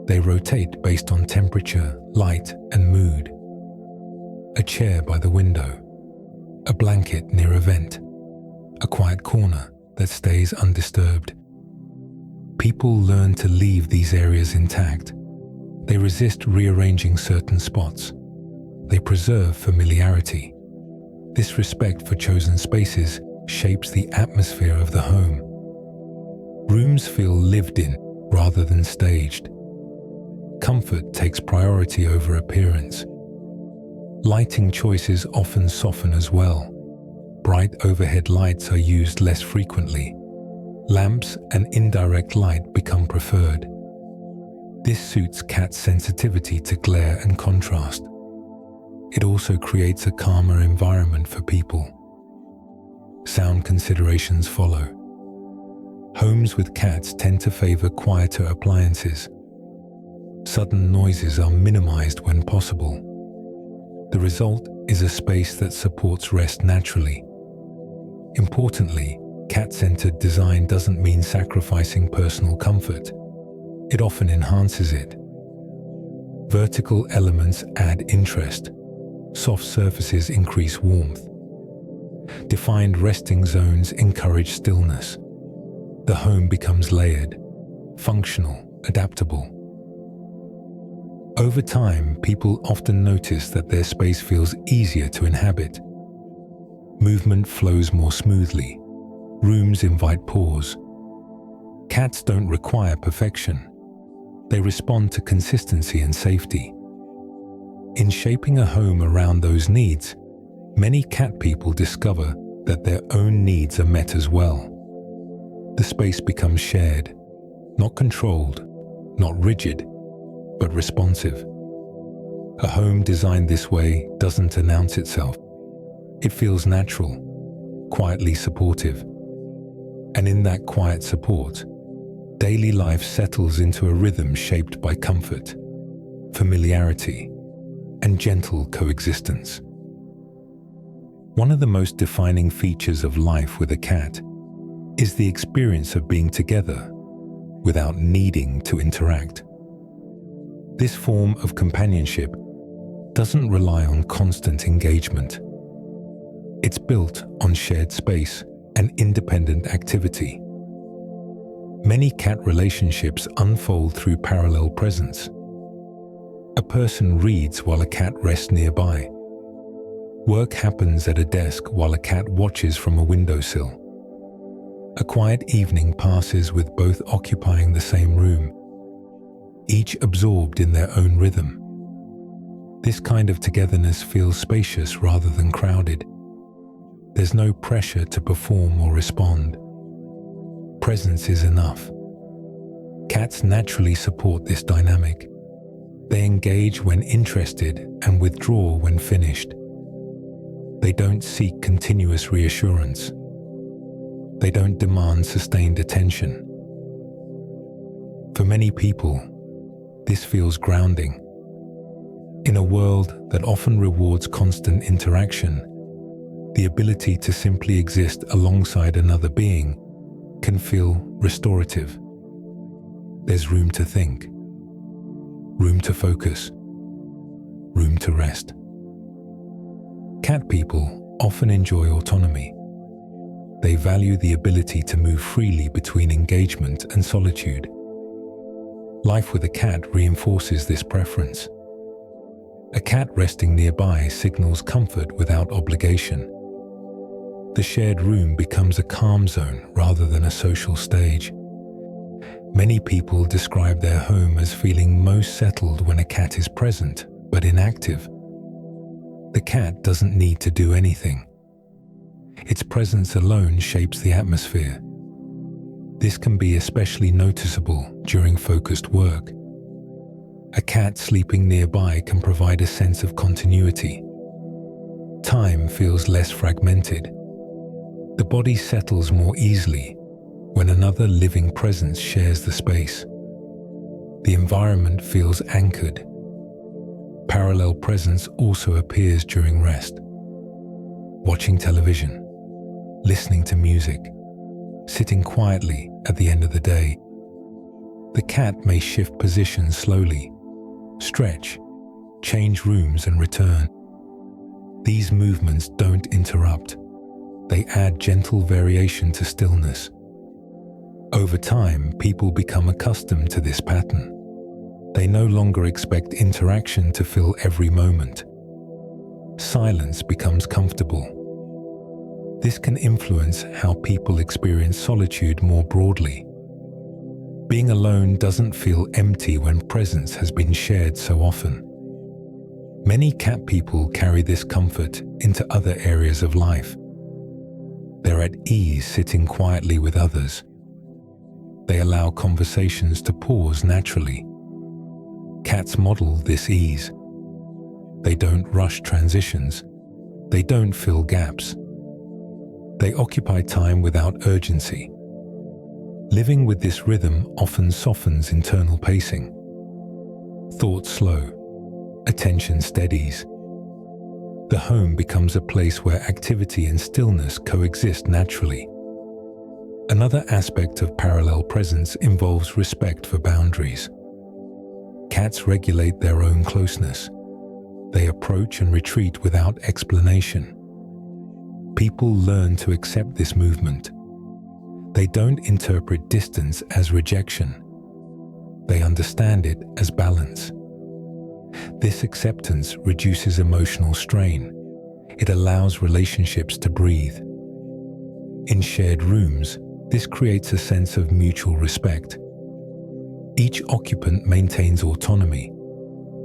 They rotate based on temperature, light, and mood. A chair by the window, a blanket near a vent, a quiet corner that stays undisturbed. People learn to leave these areas intact. They resist rearranging certain spots. They preserve familiarity. This respect for chosen spaces shapes the atmosphere of the home. Rooms feel lived in rather than staged. Comfort takes priority over appearance. Lighting choices often soften as well. Bright overhead lights are used less frequently. Lamps and indirect light become preferred. This suits cats' sensitivity to glare and contrast. It also creates a calmer environment for people. Sound considerations follow. Homes with cats tend to favor quieter appliances. Sudden noises are minimized when possible. The result is a space that supports rest naturally. Importantly, cat-centered design doesn't mean sacrificing personal comfort. It often enhances it. Vertical elements add interest. Soft surfaces increase warmth. Defined resting zones encourage stillness. The home becomes layered, functional, adaptable. Over time, people often notice that their space feels easier to inhabit. Movement flows more smoothly. Rooms invite pause. Cats don't require perfection. They respond to consistency and safety. In shaping a home around those needs, many cat people discover that their own needs are met as well. The space becomes shared, not controlled, not rigid, but responsive. A home designed this way doesn't announce itself. It feels natural. quietly supportive. And in that quiet support, daily life settles into a rhythm shaped by comfort, familiarity, and gentle coexistence. One of the most defining features of life with a cat is the experience of being together without needing to interact. This form of companionship doesn't rely on constant engagement. It's built on shared space and independent activity. Many cat relationships unfold through parallel presence. A person reads while a cat rests nearby. Work happens at a desk while a cat watches from a windowsill. A quiet evening passes with both occupying the same room, each absorbed in their own rhythm. This kind of togetherness feels spacious rather than crowded. There's no pressure to perform or respond. Presence is enough. Cats naturally support this dynamic. They engage when interested and withdraw when finished. They don't seek continuous reassurance. They don't demand sustained attention. For many people, this feels grounding. In a world that often rewards constant interaction, the ability to simply exist alongside another being can feel restorative. There's room to think, room to focus, room to rest. Cat people often enjoy autonomy. They value the ability to move freely between engagement and solitude. Life with a cat reinforces this preference. A cat resting nearby signals comfort without obligation. The shared room becomes a calm zone rather than a social stage. Many people describe their home as feeling most settled when a cat is present, but inactive. The cat doesn't need to do anything. Its presence alone shapes the atmosphere. This can be especially noticeable during focused work. A cat sleeping nearby can provide a sense of continuity. Time feels less fragmented. The body settles more easily when another living presence shares the space. The environment feels anchored. Parallel presence also appears during rest. Watching television, listening to music, sitting quietly at the end of the day. The cat may shift positions slowly, stretch, change rooms and return. These movements don't interrupt. They add gentle variation to stillness. Over time, people become accustomed to this pattern. They no longer expect interaction to fill every moment. Silence becomes comfortable. This can influence how people experience solitude more broadly. Being alone doesn't feel empty when presence has been shared so often. Many cat people carry this comfort into other areas of life. They're at ease sitting quietly with others. They allow conversations to pause naturally. Cats model this ease. They don't rush transitions. They don't fill gaps. They occupy time without urgency. Living with this rhythm often softens internal pacing. Thoughts slow. Attention steadies. The home becomes a place where activity and stillness coexist naturally. Another aspect of parallel presence involves respect for boundaries. Cats regulate their own closeness. They approach and retreat without explanation. People learn to accept this movement. They don't interpret distance as rejection. They understand it as balance. This acceptance reduces emotional strain. It allows relationships to breathe. In shared rooms, this creates a sense of mutual respect. Each occupant maintains autonomy.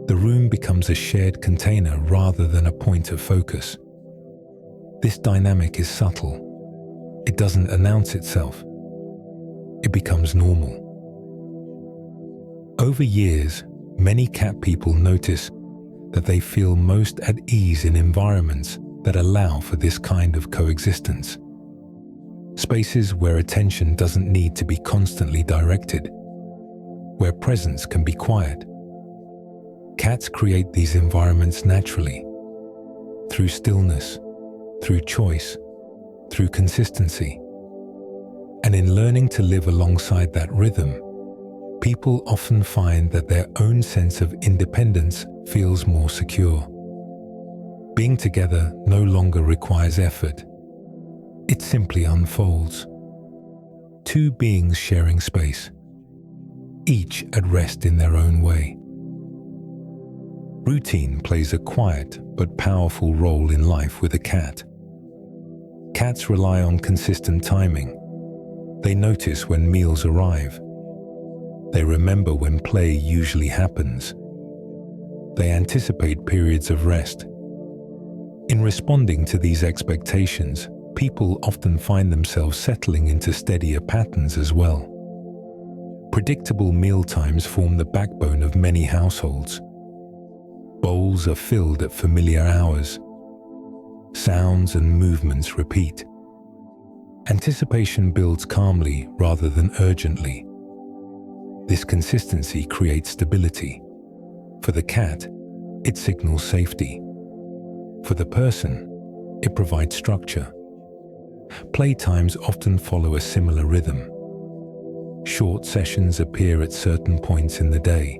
The room becomes a shared container rather than a point of focus. This dynamic is subtle. It doesn't announce itself. It becomes normal. Over years, many cat people notice that they feel most at ease in environments that allow for this kind of coexistence. spaces where attention doesn't need to be constantly directed, where presence can be quiet. Cats create these environments naturally, through stillness, through choice, through consistency. And in learning to live alongside that rhythm, people often find that their own sense of independence feels more secure. Being together no longer requires effort. It simply unfolds. Two beings sharing space, each at rest in their own way. Routine plays a quiet but powerful role in life with a cat. Cats rely on consistent timing. They notice when meals arrive. They remember when play usually happens. They anticipate periods of rest. In responding to these expectations, people often find themselves settling into steadier patterns as well. Predictable meal times form the backbone of many households. Bowls are filled at familiar hours. Sounds and movements repeat. Anticipation builds calmly rather than urgently. This consistency creates stability. For the cat, it signals safety. For the person, it provides structure. Playtimes often follow a similar rhythm. Short sessions appear at certain points in the day,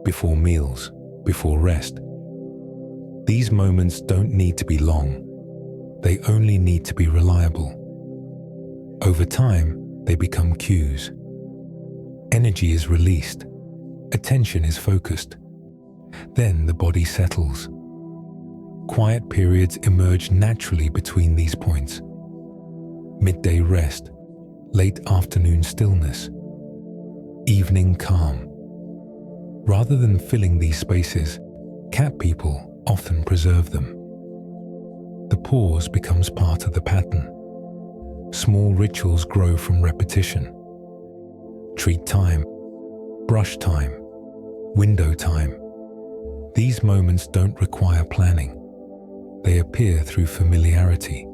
before meals, before rest. These moments don't need to be long. They only need to be reliable. Over time, they become cues. Energy is released. Attention is focused. Then the body settles. Quiet periods emerge naturally between these points. Midday rest, late afternoon stillness, evening calm. Rather than filling these spaces, cat people often preserve them. The pause becomes part of the pattern. Small rituals grow from repetition. Treat time, brush time, window time. These moments don't require planning. They appear through familiarity.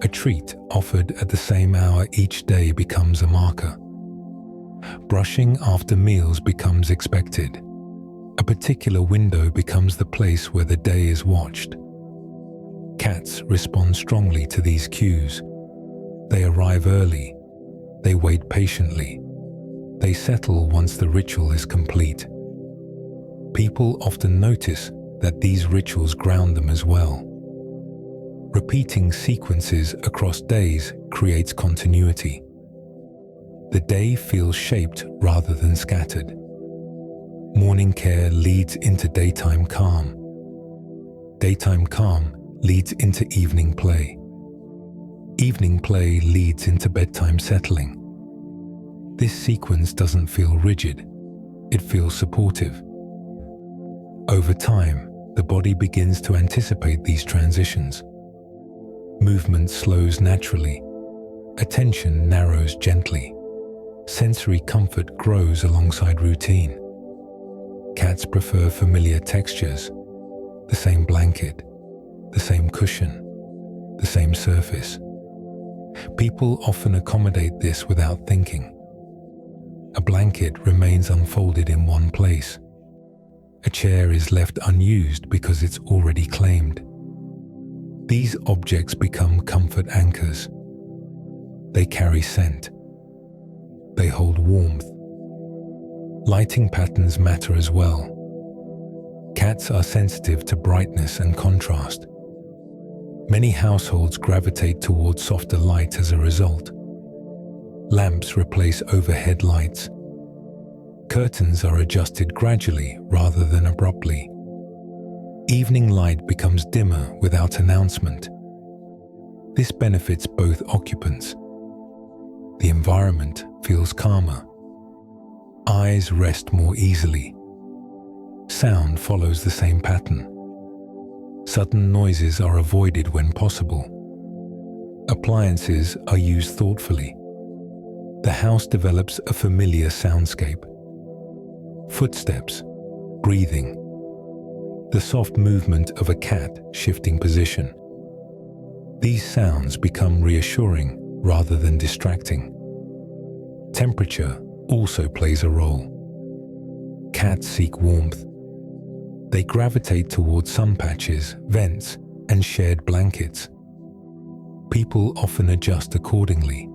A treat offered at the same hour each day becomes a marker. Brushing after meals becomes expected. A particular window becomes the place where the day is watched. Cats respond strongly to these cues. They arrive early. They wait patiently. They settle once the ritual is complete. People often notice that these rituals ground them as well. Repeating sequences across days creates continuity. The day feels shaped rather than scattered. Morning care leads into daytime calm. Daytime calm leads into evening play. Evening play leads into bedtime settling. This sequence doesn't feel rigid. It feels supportive. Over time, the body begins to anticipate these transitions. Movement slows naturally. Attention narrows gently. Sensory comfort grows alongside routine. Cats prefer familiar textures, the same blanket, the same cushion, the same surface. People often accommodate this without thinking. A blanket remains unfolded in one place. A chair is left unused because it's already claimed. These objects become comfort anchors. They carry scent. They hold warmth. Lighting patterns matter as well. Cats are sensitive to brightness and contrast. Many households gravitate towards softer light as a result. Lamps replace overhead lights. Curtains are adjusted gradually rather than abruptly. Evening light becomes dimmer without announcement. This benefits both occupants. The environment feels calmer. Eyes rest more easily. Sound follows the same pattern. Sudden noises are avoided when possible. Appliances are used thoughtfully. The house develops a familiar soundscape. Footsteps, breathing, the soft movement of a cat shifting position. These sounds become reassuring rather than distracting. Temperature also plays a role. Cats seek warmth. They gravitate towards sun patches, vents, and shared blankets. People often adjust accordingly.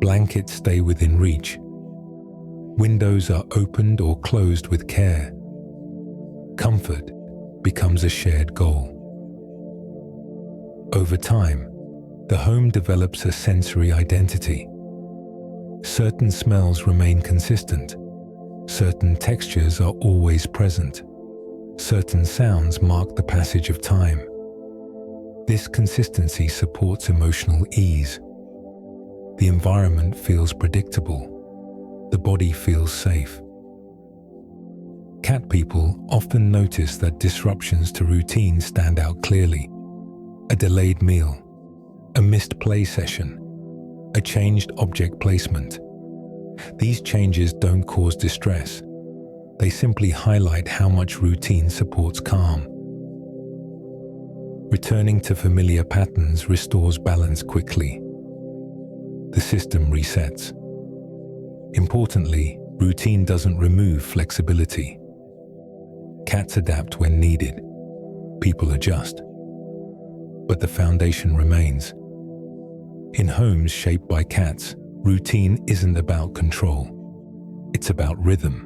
Blankets stay within reach. Windows are opened or closed with care. Comfort becomes a shared goal. Over time, the home develops a sensory identity. Certain smells remain consistent. Certain textures are always present. Certain sounds mark the passage of time. This consistency supports emotional ease. The environment feels predictable. The body feels safe. Cat people often notice that disruptions to routine stand out clearly. A delayed meal, a missed play session, a changed object placement. These changes don't cause distress. They simply highlight how much routine supports calm. Returning to familiar patterns restores balance quickly. The system resets. Importantly, routine doesn't remove flexibility. Cats adapt when needed. People adjust. But the foundation remains. In homes shaped by cats, routine isn't about control. It's about rhythm.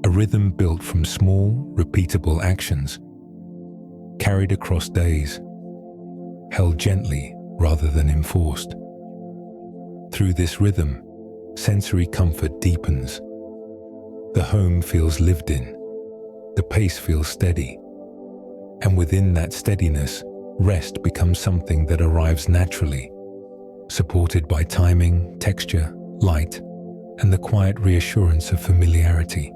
A rhythm built from small, repeatable actions, carried across days, held gently rather than enforced. Through this rhythm, sensory comfort deepens. The home feels lived in. The pace feels steady. And within that steadiness, rest becomes something that arrives naturally, supported by timing, texture, light, and the quiet reassurance of familiarity.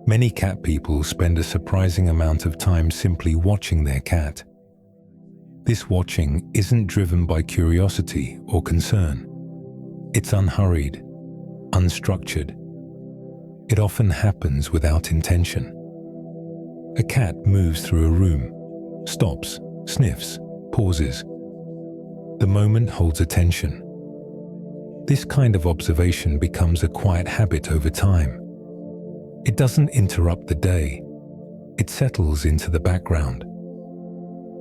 Many cat people spend a surprising amount of time simply watching their cat. This watching isn't driven by curiosity or concern. It's unhurried, unstructured. It often happens without intention. A cat moves through a room, stops, sniffs, pauses. The moment holds attention. This kind of observation becomes a quiet habit over time. It doesn't interrupt the day. It settles into the background.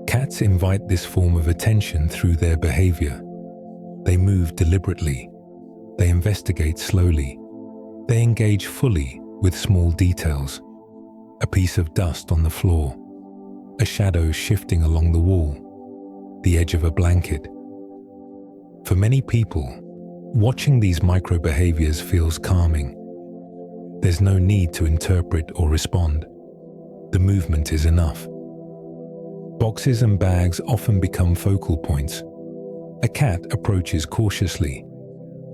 Cats invite this form of attention through their behavior. They move deliberately. They investigate slowly. They engage fully with small details. A piece of dust on the floor, a shadow shifting along the wall, the edge of a blanket. For many people, watching these micro-behaviors feels calming. There's no need to interpret or respond. The movement is enough. Boxes and bags often become focal points. A cat approaches cautiously,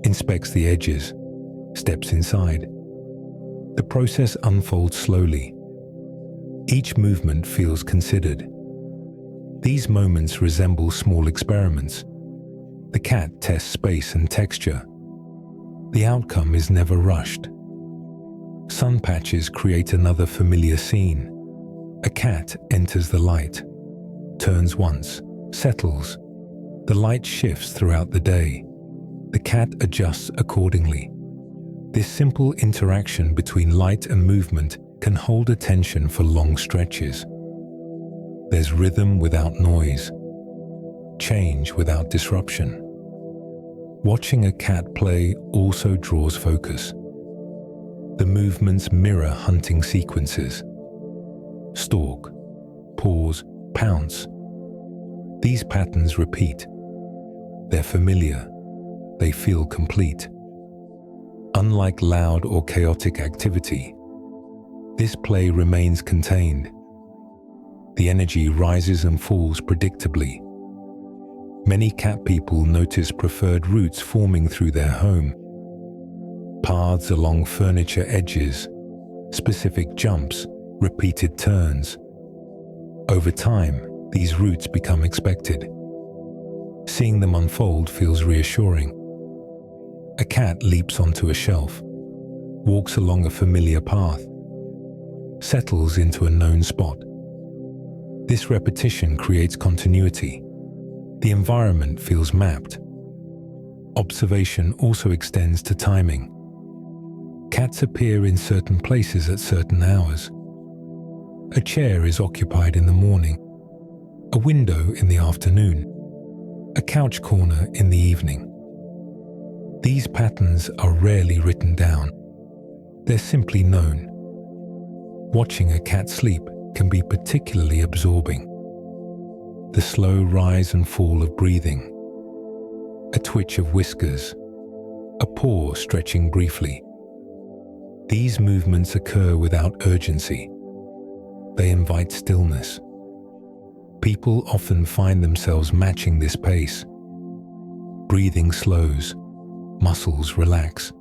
inspects the edges, steps inside. The process unfolds slowly. Each movement feels considered. These moments resemble small experiments. The cat tests space and texture. The outcome is never rushed. Sun patches create another familiar scene. A cat enters the light, turns once, settles. The light shifts throughout the day. The cat adjusts accordingly. This simple interaction between light and movement can hold attention for long stretches. There's rhythm without noise, change without disruption. Watching a cat play also draws focus. The movements mirror hunting sequences. Stalk, pause, pounce. These patterns repeat. They're familiar. They feel complete. Unlike loud or chaotic activity, this play remains contained. The energy rises and falls predictably. Many cat people notice preferred routes forming through their home. Paths along furniture edges, specific jumps, repeated turns. Over time, these routes become expected. Seeing them unfold feels reassuring. A cat leaps onto a shelf, walks along a familiar path, settles into a known spot. This repetition creates continuity. The environment feels mapped. Observation also extends to timing. Cats appear in certain places at certain hours. A chair is occupied in the morning, a window in the afternoon, a couch corner in the evening. These patterns are rarely written down. They're simply known. Watching a cat sleep can be particularly absorbing. The slow rise and fall of breathing, a twitch of whiskers, a paw stretching briefly. These movements occur without urgency. They invite stillness. People often find themselves matching this pace. Breathing slows, muscles relax.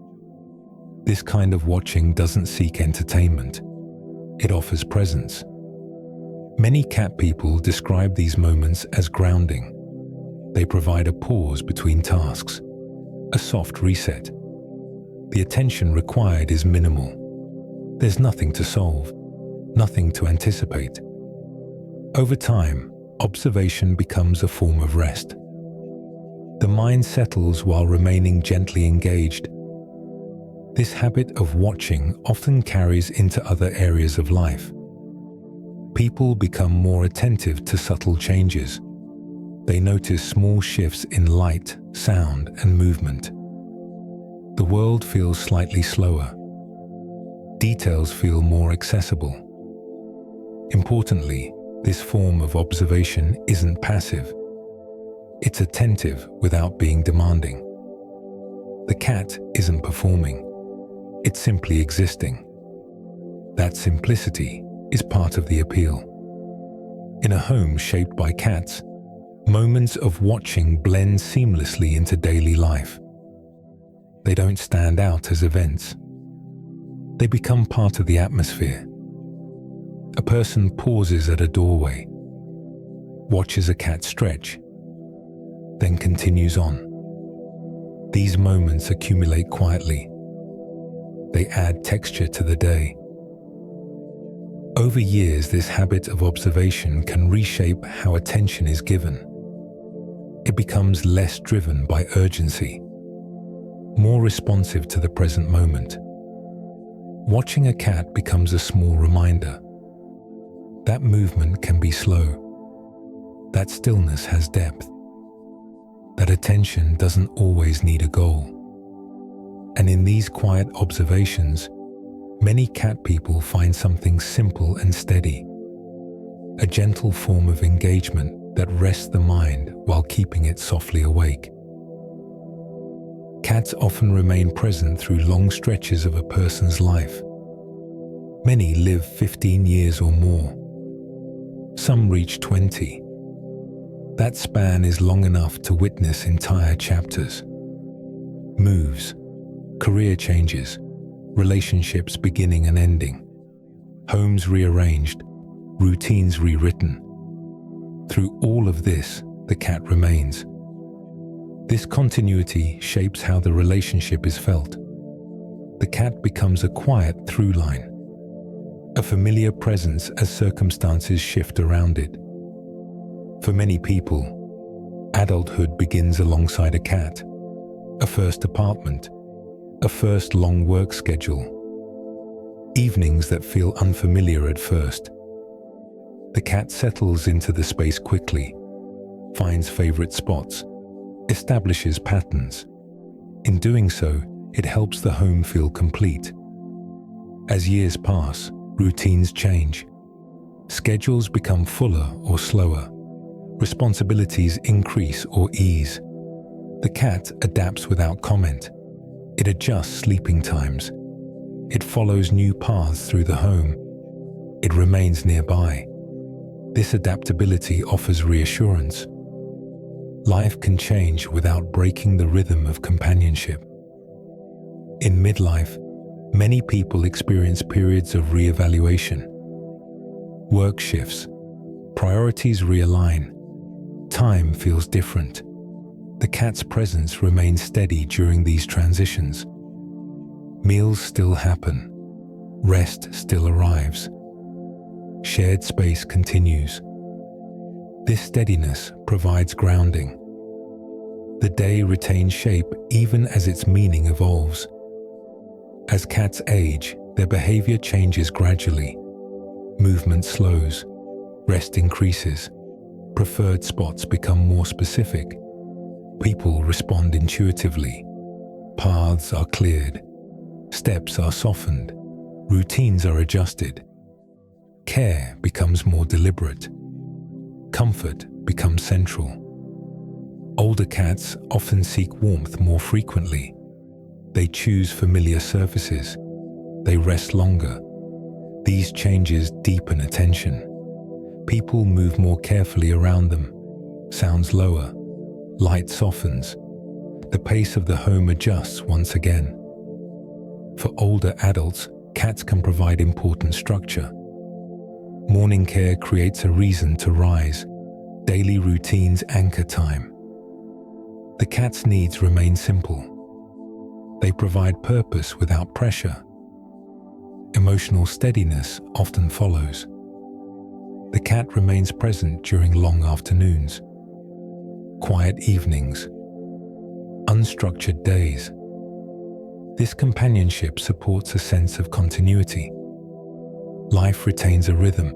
This kind of watching doesn't seek entertainment. It offers presence. Many cat people describe these moments as grounding. They provide a pause between tasks, a soft reset. The attention required is minimal. There's nothing to solve, nothing to anticipate. Over time, observation becomes a form of rest. The mind settles while remaining gently engaged. This habit of watching often carries into other areas of life. People become more attentive to subtle changes. They notice small shifts in light, sound, and movement. The world feels slightly slower. Details feel more accessible. Importantly, this form of observation isn't passive. It's attentive without being demanding. The cat isn't performing. It's simply existing. That simplicity is part of the appeal. In a home shaped by cats, moments of watching blend seamlessly into daily life. They don't stand out as events. They become part of the atmosphere. A person pauses at a doorway, watches a cat stretch, then continues on. These moments accumulate quietly. They add texture to the day. Over years, this habit of observation can reshape how attention is given. It becomes less driven by urgency, more responsive to the present moment. Watching a cat becomes a small reminder. That movement can be slow. That stillness has depth. That attention doesn't always need a goal. And in these quiet observations, many cat people find something simple and steady, a gentle form of engagement that rests the mind while keeping it softly awake. Cats often remain present through long stretches of a person's life. Many live 15 years or more. Some reach 20. That span is long enough to witness entire chapters. Moves, career changes, relationships beginning and ending, homes rearranged, routines rewritten. Through all of this, the cat remains. This continuity shapes how the relationship is felt. The cat becomes a quiet through line, a familiar presence as circumstances shift around it. For many people, adulthood begins alongside a cat, a first apartment, a first long work schedule, evenings that feel unfamiliar at first. The cat settles into the space quickly, finds favorite spots, establishes patterns. In doing so, it helps the home feel complete. As years pass, routines change. Schedules become fuller or slower. Responsibilities increase or ease. The cat adapts without comment. It adjusts sleeping times. It follows new paths through the home. It remains nearby. This adaptability offers reassurance. Life can change without breaking the rhythm of companionship. In midlife, many people experience periods of re-evaluation. Work shifts, priorities realign, time feels different. The cat's presence remains steady during these transitions. Meals still happen, rest still arrives. Shared space continues. This steadiness provides grounding. The day retains shape even as its meaning evolves. As cats age, their behavior changes gradually. Movement slows, rest increases, preferred spots become more specific. People respond intuitively. Paths are cleared. Steps are softened. Routines are adjusted. Care becomes more deliberate. Comfort becomes central. Older cats often seek warmth more frequently. They choose familiar surfaces. They rest longer. These changes deepen attention. People move more carefully around them. Sounds lower. Light softens. The pace of the home adjusts once again. For older adults, cats can provide important structure. Morning care creates a reason to rise. Daily routines anchor time. The cat's needs remain simple. They provide purpose without pressure. Emotional steadiness often follows. The cat remains present during long afternoons, quiet evenings, unstructured days. This companionship supports a sense of continuity. Life retains a rhythm.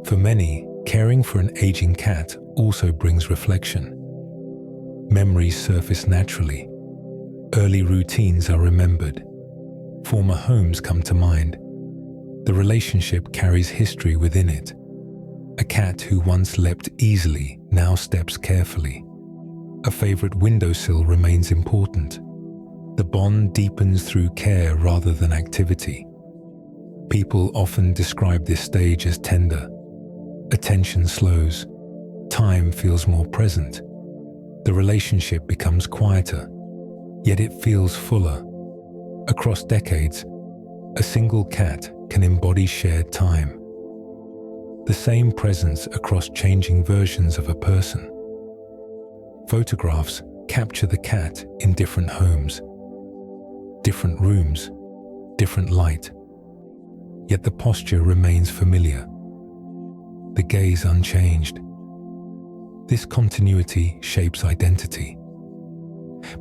For many, caring for an aging cat also brings reflection. Memories surface naturally. Early routines are remembered. Former homes come to mind. The relationship carries history within it. A cat who once leapt easily now steps carefully. A favorite windowsill remains important. The bond deepens through care rather than activity. People often describe this stage as tender. Attention slows. Time feels more present. The relationship becomes quieter, yet it feels fuller. Across decades, a single cat can embody shared time. The same presence across changing versions of a person. Photographs capture the cat in different homes, different rooms, different light. Yet the posture remains familiar, the gaze unchanged. This continuity shapes identity.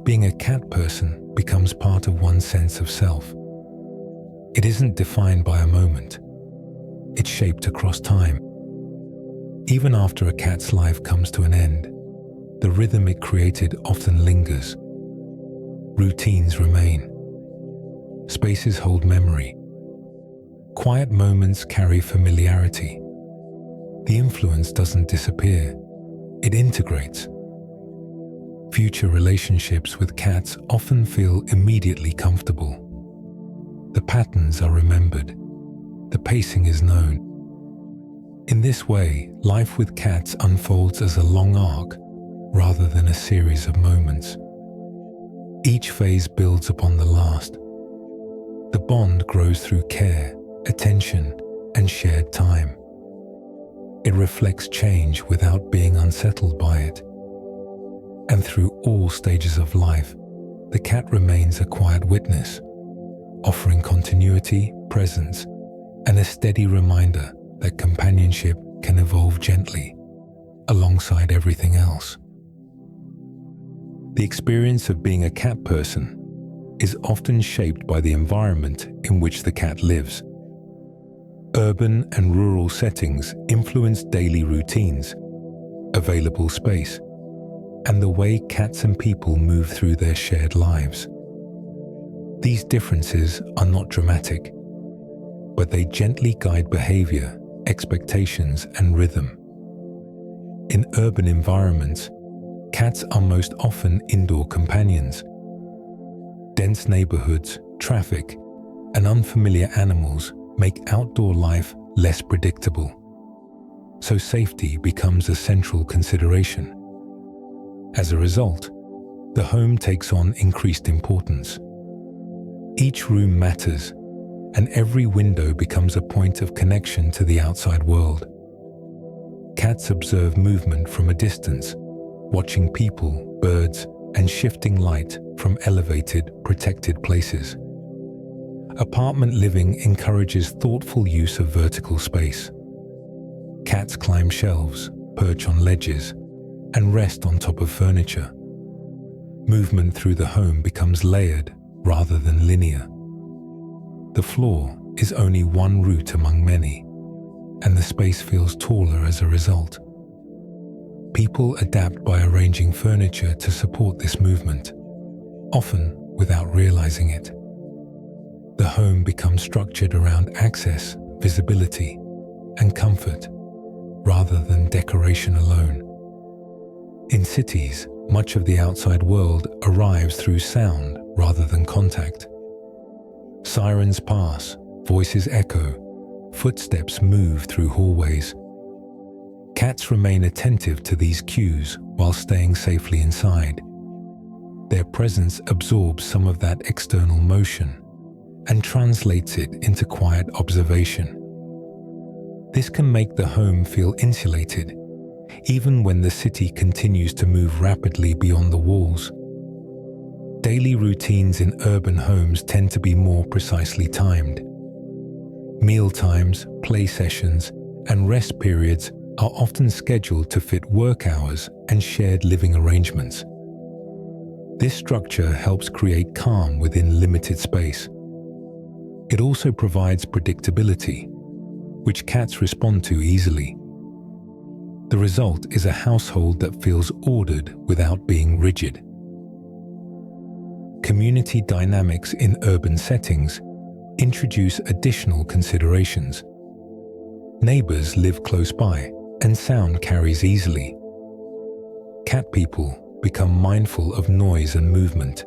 Being a cat person becomes part of one's sense of self. It isn't defined by a moment. It's shaped across time. Even after a cat's life comes to an end, the rhythm it created often lingers. Routines remain. Spaces hold memory. Quiet moments carry familiarity. The influence doesn't disappear. It integrates. Future relationships with cats often feel immediately comfortable. The patterns are remembered. The pacing is known. In this way, life with cats unfolds as a long arc rather than a series of moments. Each phase builds upon the last. The bond grows through care, attention, and shared time. It reflects change without being unsettled by it. And through all stages of life, the cat remains a quiet witness, offering continuity, presence, and a steady reminder that companionship can evolve gently, alongside everything else. The experience of being a cat person is often shaped by the environment in which the cat lives. Urban and rural settings influence daily routines, available space, and the way cats and people move through their shared lives. These differences are not dramatic, but they gently guide behavior, expectations, and rhythm. In urban environments, cats are most often indoor companions. Dense neighborhoods, traffic, and unfamiliar animals make outdoor life less predictable. So safety becomes a central consideration. As a result, the home takes on increased importance. Each room matters, and every window becomes a point of connection to the outside world. Cats observe movement from a distance, watching people, birds, and shifting light from elevated, protected places. Apartment living encourages thoughtful use of vertical space. Cats climb shelves, perch on ledges, and rest on top of furniture. Movement through the home becomes layered rather than linear. The floor is only one route among many, and the space feels taller as a result. People adapt by arranging furniture to support this movement, often without realizing it. The home becomes structured around access, visibility, and comfort, rather than decoration alone. In cities, much of the outside world arrives through sound rather than contact. Sirens pass, voices echo, footsteps move through hallways. Cats remain attentive to these cues while staying safely inside. Their presence absorbs some of that external motion and translates it into quiet observation. This can make the home feel insulated, even when the city continues to move rapidly beyond the walls. Daily routines in urban homes tend to be more precisely timed. Meal times, play sessions, and rest periods are often scheduled to fit work hours and shared living arrangements. This structure helps create calm within limited space. It also provides predictability, which cats respond to easily. The result is a household that feels ordered without being rigid. Community dynamics in urban settings introduce additional considerations. Neighbors live close by, and sound carries easily. Cat people become mindful of noise and movement,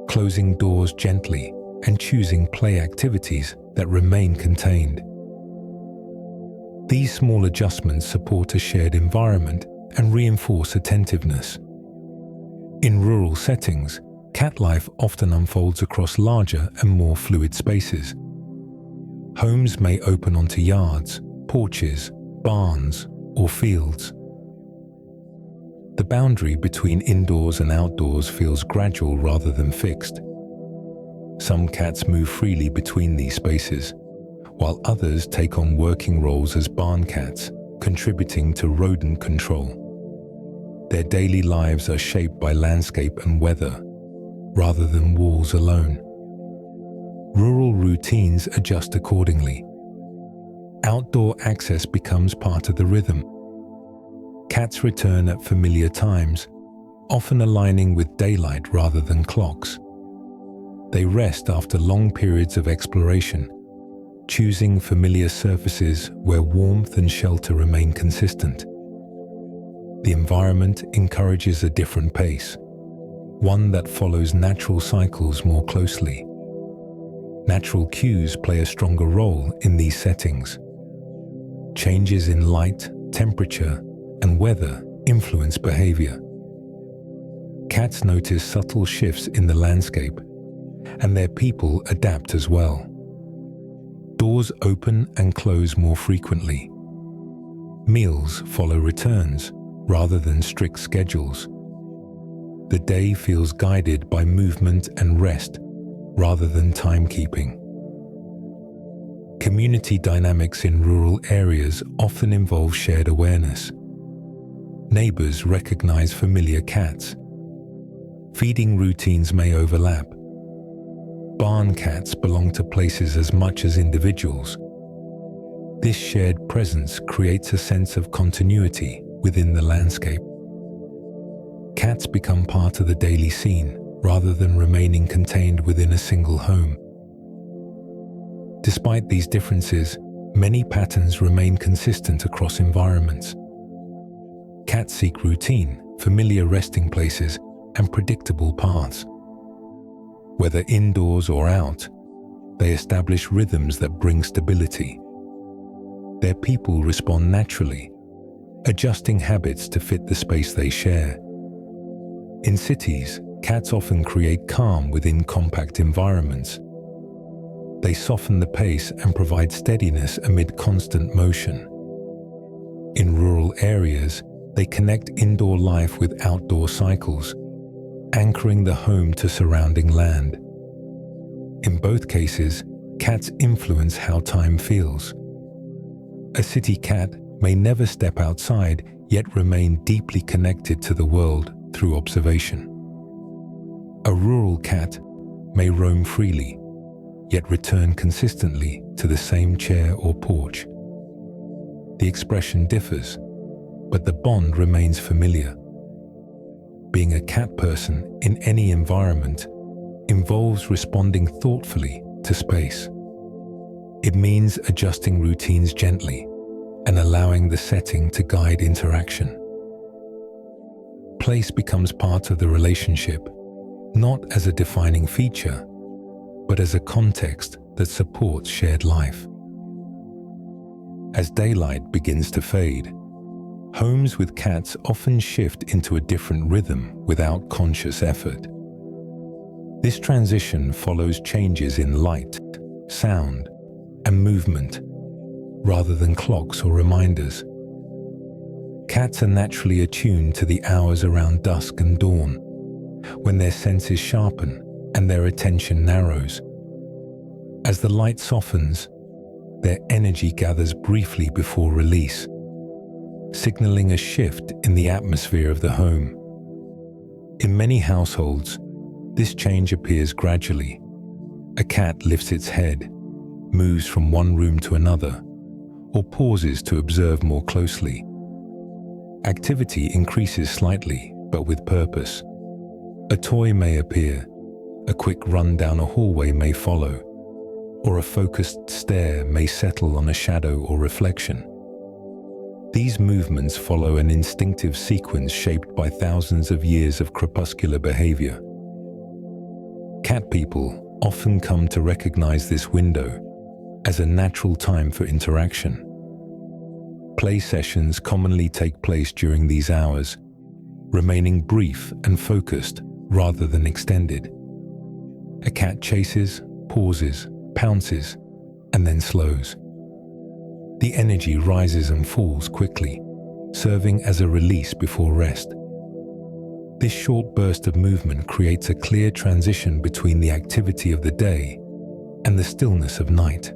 closing doors gently and choosing play activities that remain contained. These small adjustments support a shared environment and reinforce attentiveness. In rural settings, cat life often unfolds across larger and more fluid spaces. Homes may open onto yards, porches, barns, or fields. The boundary between indoors and outdoors feels gradual rather than fixed. Some cats move freely between these spaces, while others take on working roles as barn cats, contributing to rodent control. Their daily lives are shaped by landscape and weather, rather than walls alone. Rural routines adjust accordingly. Outdoor access becomes part of the rhythm. Cats return at familiar times, often aligning with daylight rather than clocks. They rest after long periods of exploration, choosing familiar surfaces where warmth and shelter remain consistent. The environment encourages a different pace, one that follows natural cycles more closely. Natural cues play a stronger role in these settings. Changes in light, temperature, and weather influence behavior. Cats notice subtle shifts in the landscape, and their people adapt as well. Doors open and close more frequently. Meals follow returns rather than strict schedules. The day feels guided by movement and rest rather than timekeeping. Community dynamics in rural areas often involve shared awareness. Neighbors recognize familiar cats. Feeding routines may overlap. Barn cats belong to places as much as individuals. This shared presence creates a sense of continuity within the landscape. Cats become part of the daily scene rather than remaining contained within a single home. Despite these differences, many patterns remain consistent across environments. Cats seek routine, familiar resting places, and predictable paths. Whether indoors or out, they establish rhythms that bring stability. Their people respond naturally, adjusting habits to fit the space they share. In cities, cats often create calm within compact environments. They soften the pace and provide steadiness amid constant motion. In rural areas, they connect indoor life with outdoor cycles, anchoring the home to surrounding land. In both cases, cats influence how time feels. A city cat may never step outside, yet remain deeply connected to the world through observation. A rural cat may roam freely, yet return consistently to the same chair or porch. The expression differs, but the bond remains familiar. Being a cat person in any environment involves responding thoughtfully to space. It means adjusting routines gently and allowing the setting to guide interaction. Place becomes part of the relationship, not as a defining feature, but as a context that supports shared life. As daylight begins to fade, homes with cats often shift into a different rhythm without conscious effort. This transition follows changes in light, sound, and movement, rather than clocks or reminders. Cats are naturally attuned to the hours around dusk and dawn, when their senses sharpen and their attention narrows. As the light softens, their energy gathers briefly before release, signaling a shift in the atmosphere of the home. In many households, this change appears gradually. A cat lifts its head, moves from one room to another, or pauses to observe more closely. Activity increases slightly, but with purpose. A toy may appear, a quick run down a hallway may follow, or a focused stare may settle on a shadow or reflection. These movements follow an instinctive sequence shaped by thousands of years of crepuscular behavior. Cat people often come to recognize this window as a natural time for interaction. Play sessions commonly take place during these hours, remaining brief and focused rather than extended. A cat chases, pauses, pounces, and then slows. The energy rises and falls quickly, serving as a release before rest. This short burst of movement creates a clear transition between the activity of the day and the stillness of night.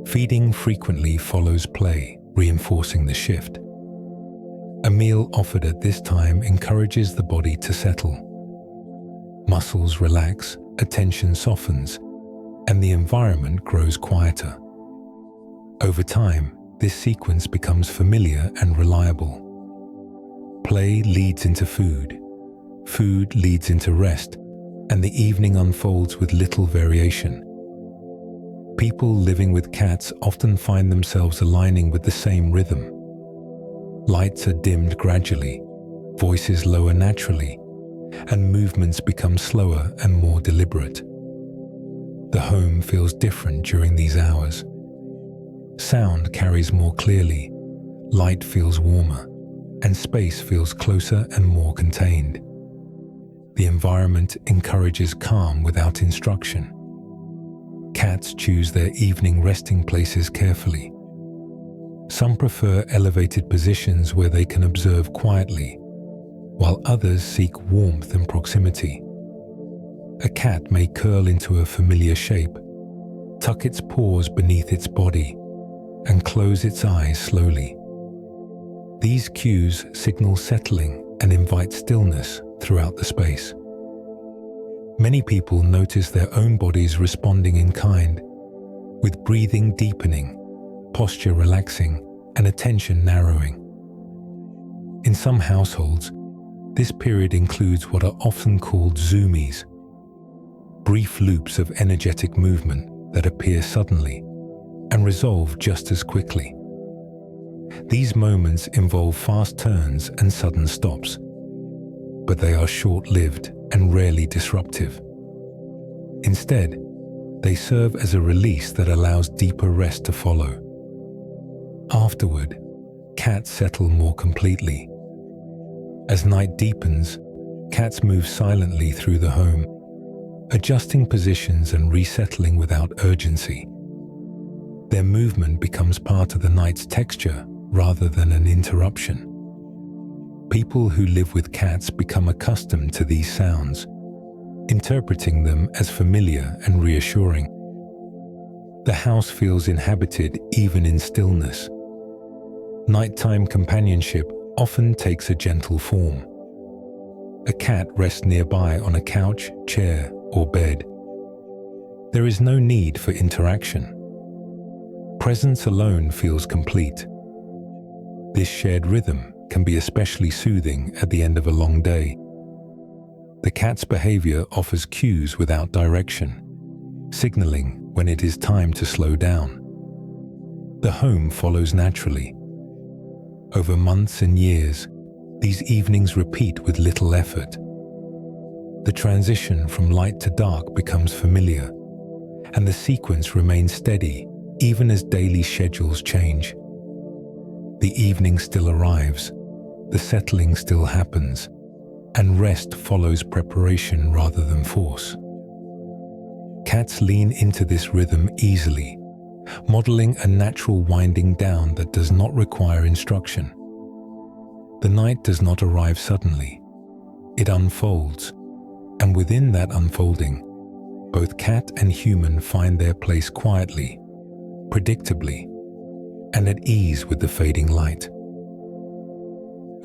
Feeding frequently follows play, reinforcing the shift. A meal offered at this time encourages the body to settle. Muscles relax, attention softens, and the environment grows quieter. Over time, this sequence becomes familiar and reliable. Play leads into food, food leads into rest, and the evening unfolds with little variation. People living with cats often find themselves aligning with the same rhythm. Lights are dimmed gradually, voices lower naturally, and movements become slower and more deliberate. The home feels different during these hours. Sound carries more clearly, light feels warmer, and space feels closer and more contained. The environment encourages calm without instruction. Cats choose their evening resting places carefully. Some prefer elevated positions where they can observe quietly, while others seek warmth and proximity. A cat may curl into a familiar shape, tuck its paws beneath its body, and close its eyes slowly. These cues signal settling and invite stillness throughout the space. Many people notice their own bodies responding in kind, with breathing deepening, posture relaxing, and attention narrowing. In some households, this period includes what are often called zoomies, brief loops of energetic movement that appear suddenly and resolve just as quickly. These moments involve fast turns and sudden stops, but they are short-lived and rarely disruptive. Instead, they serve as a release that allows deeper rest to follow. Afterward, cats settle more completely. As night deepens, cats move silently through the home, adjusting positions and resettling without urgency. Their movement becomes part of the night's texture rather than an interruption. People who live with cats become accustomed to these sounds, interpreting them as familiar and reassuring. The house feels inhabited even in stillness. Nighttime companionship often takes a gentle form. A cat rests nearby on a couch, chair, or bed. There is no need for interaction. Presence alone feels complete. This shared rhythm can be especially soothing at the end of a long day. The cat's behavior offers cues without direction, signaling when it is time to slow down. The home follows naturally. Over months and years, these evenings repeat with little effort. The transition from light to dark becomes familiar, and the sequence remains steady even as daily schedules change. The evening still arrives, the settling still happens, and rest follows preparation rather than force. Cats lean into this rhythm easily, modeling a natural winding down that does not require instruction. The night does not arrive suddenly. It unfolds, and within that unfolding, both cat and human find their place quietly, predictably, and at ease with the fading light.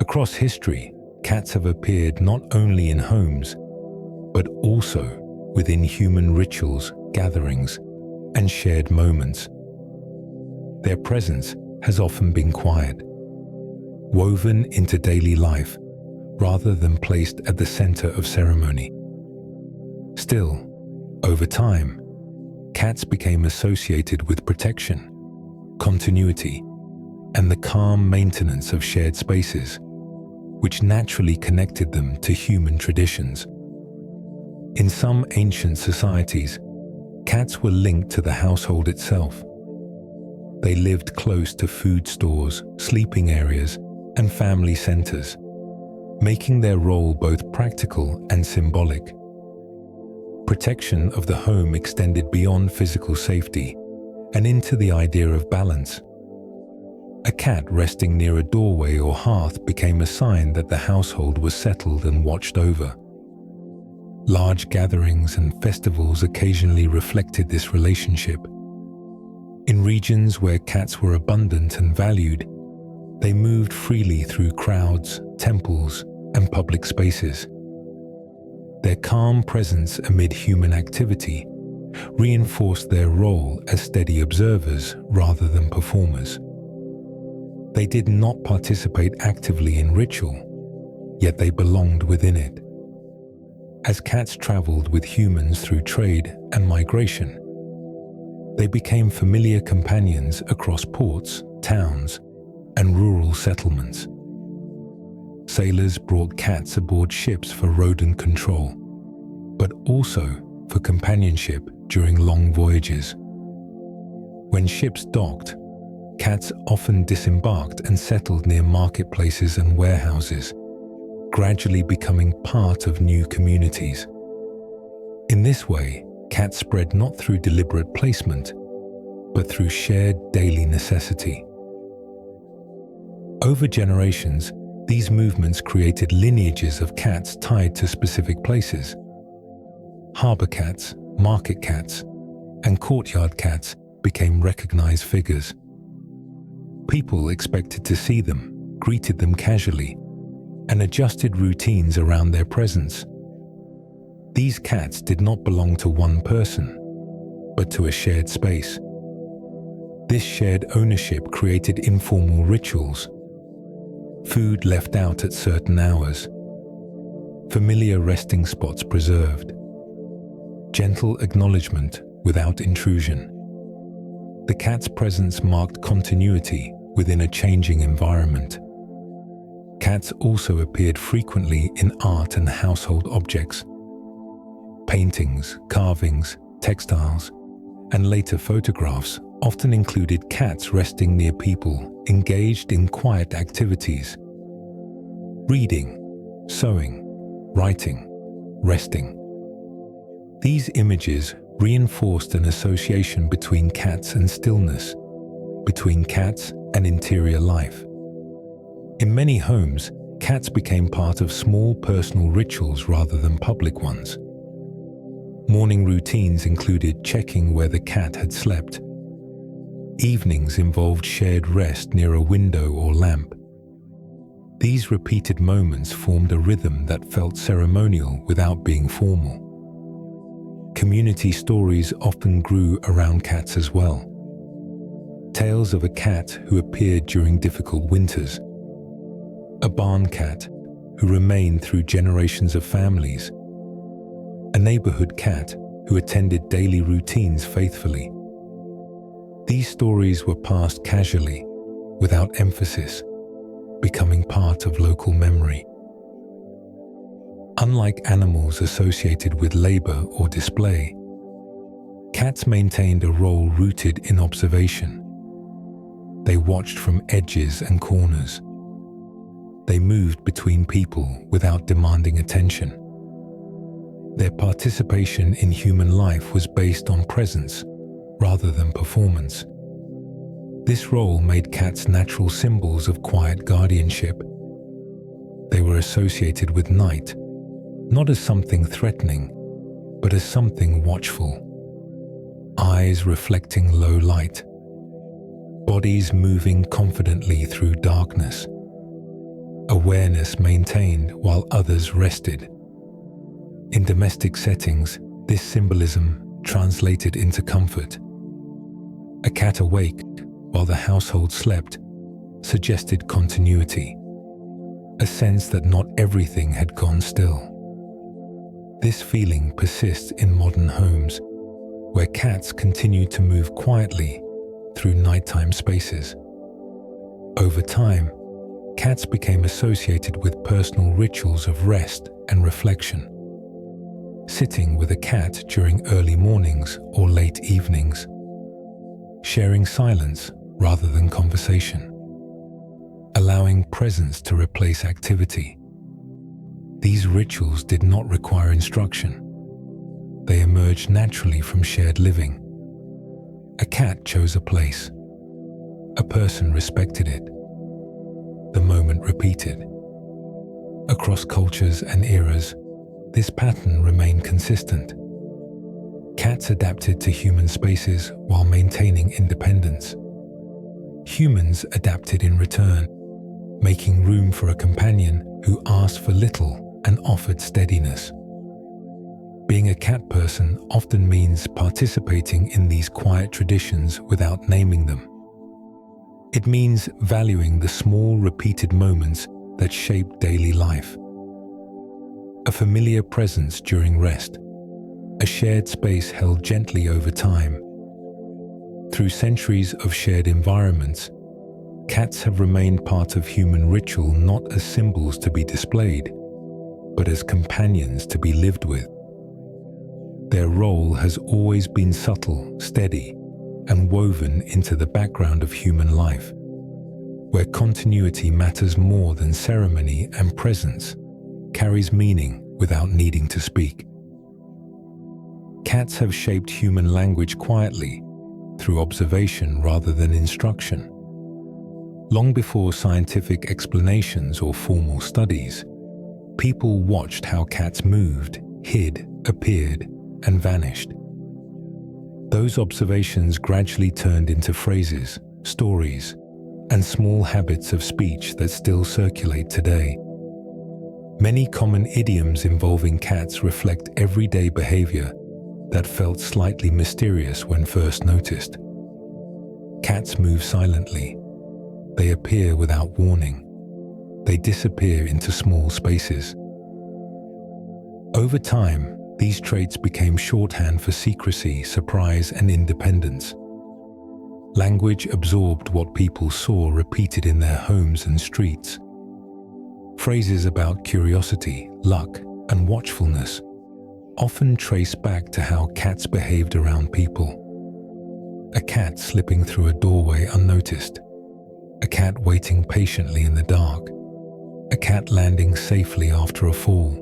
Across history, cats have appeared not only in homes, but also within human rituals, gatherings, and shared moments. Their presence has often been quiet, woven into daily life rather than placed at the center of ceremony. Still, over time, cats became associated with protection, continuity, and the calm maintenance of shared spaces, which naturally connected them to human traditions. In some ancient societies, cats were linked to the household itself. They lived close to food stores, sleeping areas, and family centers, making their role both practical and symbolic. Protection of the home extended beyond physical safety and into the idea of balance. A cat resting near a doorway or hearth became a sign that the household was settled and watched over. Large gatherings and festivals occasionally reflected this relationship. In regions where cats were abundant and valued, they moved freely through crowds, temples, and public spaces. Their calm presence amid human activity reinforced their role as steady observers rather than performers. They did not participate actively in ritual, yet they belonged within it. As cats traveled with humans through trade and migration, they became familiar companions across ports, towns, and rural settlements. Sailors brought cats aboard ships for rodent control, but also for companionship during long voyages. When ships docked, cats often disembarked and settled near marketplaces and warehouses, gradually becoming part of new communities. In this way, cats spread not through deliberate placement, but through shared daily necessity. Over generations, these movements created lineages of cats tied to specific places. Harbor cats, market cats, and courtyard cats became recognized figures. People expected to see them, greeted them casually, and adjusted routines around their presence. These cats did not belong to one person, but to a shared space. This shared ownership created informal rituals. Food left out at certain hours. Familiar resting spots preserved. Gentle acknowledgement without intrusion. The cat's presence marked continuity within a changing environment. Cats also appeared frequently in art and household objects. Paintings, carvings, textiles, and later photographs often included cats resting near people engaged in quiet activities. Reading, sewing, writing, resting. These images reinforced an association between cats and stillness, between cats and interior life. In many homes, cats became part of small personal rituals rather than public ones. Morning routines included checking where the cat had slept. Evenings involved shared rest near a window or lamp. These repeated moments formed a rhythm that felt ceremonial without being formal. Community stories often grew around cats as well. Tales of a cat who appeared during difficult winters, a barn cat who remained through generations of families, a neighborhood cat who attended daily routines faithfully. These stories were passed casually, without emphasis, becoming part of local memory. Unlike animals associated with labor or display, cats maintained a role rooted in observation. They watched from edges and corners. They moved between people without demanding attention. Their participation in human life was based on presence rather than performance. This role made cats natural symbols of quiet guardianship. They were associated with night, not as something threatening, but as something watchful. Eyes reflecting low light. Bodies moving confidently through darkness. Awareness maintained while others rested. In domestic settings, this symbolism translated into comfort. A cat awake while the household slept suggested continuity, a sense that not everything had gone still. This feeling persists in modern homes, where cats continue to move quietly through nighttime spaces. Over time, cats became associated with personal rituals of rest and reflection. Sitting with a cat during early mornings or late evenings. Sharing silence rather than conversation. Allowing presence to replace activity. These rituals did not require instruction. They emerged naturally from shared living. A cat chose a place. A person respected it. The moment repeated. Across cultures and eras, this pattern remained consistent. Cats adapted to human spaces while maintaining independence. Humans adapted in return, making room for a companion who asked for little and offered steadiness. Being a cat person often means participating in these quiet traditions without naming them. It means valuing the small, repeated moments that shape daily life. A familiar presence during rest, a shared space held gently over time. Through centuries of shared environments, cats have remained part of human ritual not as symbols to be displayed, but as companions to be lived with. Their role has always been subtle, steady, and woven into the background of human life, where continuity matters more than ceremony and presence carries meaning without needing to speak. Cats have shaped human language quietly, through observation rather than instruction. Long before scientific explanations or formal studies, people watched how cats moved, hid, appeared, and vanished. Those observations gradually turned into phrases, stories, and small habits of speech that still circulate today. Many common idioms involving cats reflect everyday behavior that felt slightly mysterious when first noticed. Cats move silently. They appear without warning. They disappear into small spaces. Over time, these traits became shorthand for secrecy, surprise, and independence. Language absorbed what people saw repeated in their homes and streets. Phrases about curiosity, luck, and watchfulness often trace back to how cats behaved around people. A cat slipping through a doorway unnoticed. A cat waiting patiently in the dark. A cat landing safely after a fall.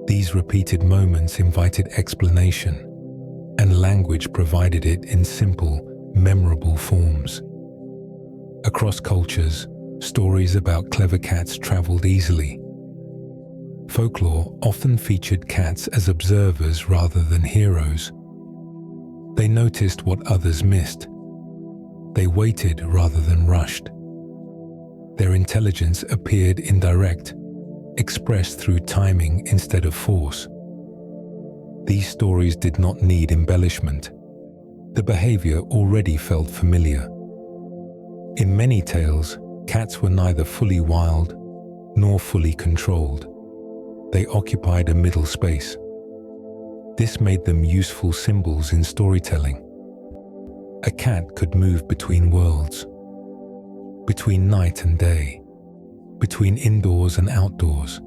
These repeated moments invited explanation, and language provided it in simple, memorable forms. Across cultures, stories about clever cats traveled easily. Folklore often featured cats as observers rather than heroes. They noticed what others missed, They waited rather than rushed. Their intelligence appeared indirect, expressed through timing instead of force. These stories did not need embellishment. The behavior already felt familiar. In many tales, cats were neither fully wild nor fully controlled. They occupied a middle space. This made them useful symbols in storytelling. A cat could move between worlds, between night and day, between indoors and outdoors,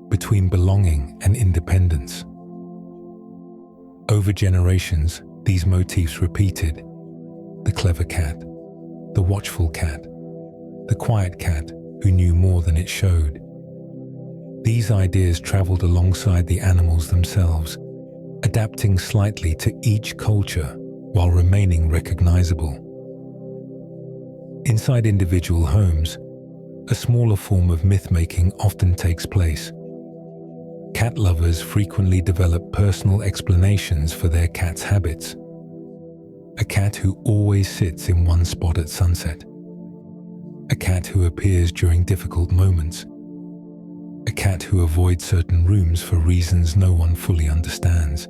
between belonging and independence. Over generations, these motifs repeated: the clever cat, the watchful cat, the quiet cat who knew more than it showed. These ideas traveled alongside the animals themselves, adapting slightly to each culture while remaining recognizable. Inside individual homes, a smaller form of myth-making often takes place. Cat lovers frequently develop personal explanations for their cat's habits. A cat who always sits in one spot at sunset. A cat who appears during difficult moments. A cat who avoids certain rooms for reasons no one fully understands.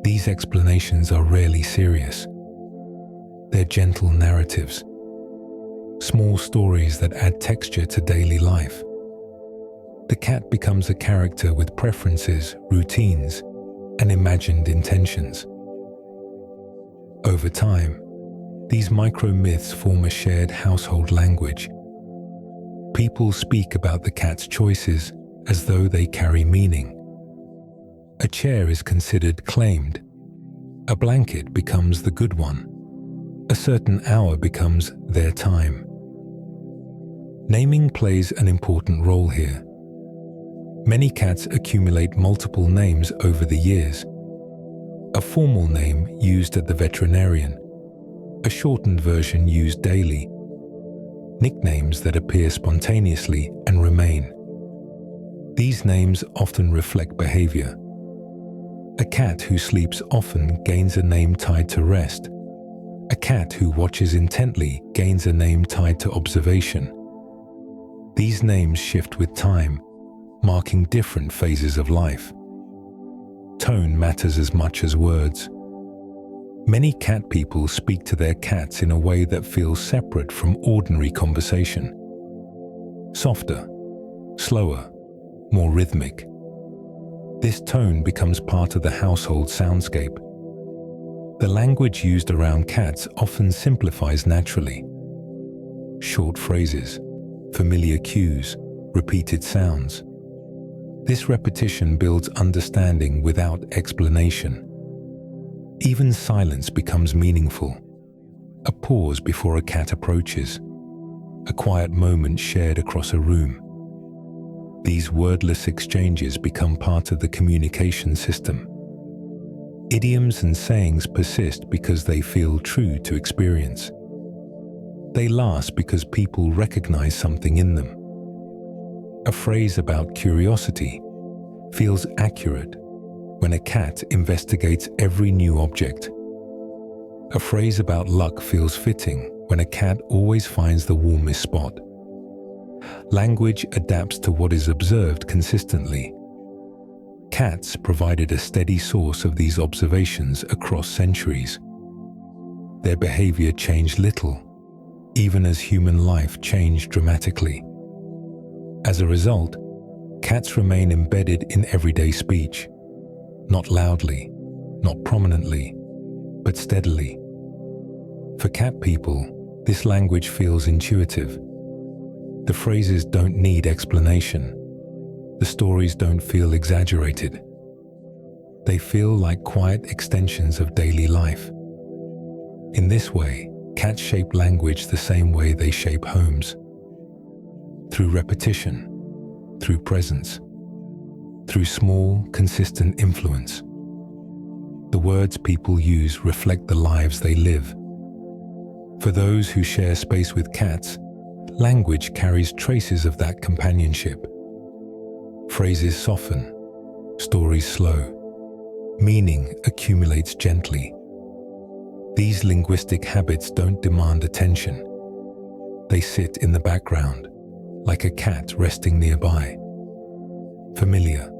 These explanations are rarely serious. They're gentle narratives, small stories that add texture to daily life. The cat becomes a character with preferences, routines, and imagined intentions. Over time, these micro-myths form a shared household language. People speak about the cat's choices as though they carry meaning. A chair is considered claimed. A blanket becomes the good one. A certain hour becomes their time. Naming plays an important role here. Many cats accumulate multiple names over the years. A formal name used at the veterinarian, a shortened version used daily, nicknames that appear spontaneously and remain. These names often reflect behavior. A cat who sleeps often gains a name tied to rest. A cat who watches intently gains a name tied to observation. These names shift with time, marking different phases of life. Tone matters as much as words. Many cat people speak to their cats in a way that feels separate from ordinary conversation. Softer, slower, more rhythmic. This tone becomes part of the household soundscape. The language used around cats often simplifies naturally. Short phrases, familiar cues, repeated sounds. This repetition builds understanding without explanation. Even silence becomes meaningful. A pause before a cat approaches. A quiet moment shared across a room. These wordless exchanges become part of the communication system. Idioms and sayings persist because they feel true to experience. They last because people recognize something in them. A phrase about curiosity feels accurate when a cat investigates every new object. A phrase about luck feels fitting when a cat always finds the warmest spot. Language adapts to what is observed consistently. Cats provided a steady source of these observations across centuries. Their behavior changed little, even as human life changed dramatically. As a result, cats remain embedded in everyday speech, not loudly, not prominently, but steadily. For cat people, this language feels intuitive. The phrases don't need explanation. The stories don't feel exaggerated. They feel like quiet extensions of daily life. In this way, cats shape language the same way they shape homes. Through repetition, through presence, through small, consistent influence. The words people use reflect the lives they live. For those who share space with cats, language carries traces of that companionship. Phrases soften, stories slow, meaning accumulates gently. These linguistic habits don't demand attention. They sit in the background, like a cat resting nearby. Familiar,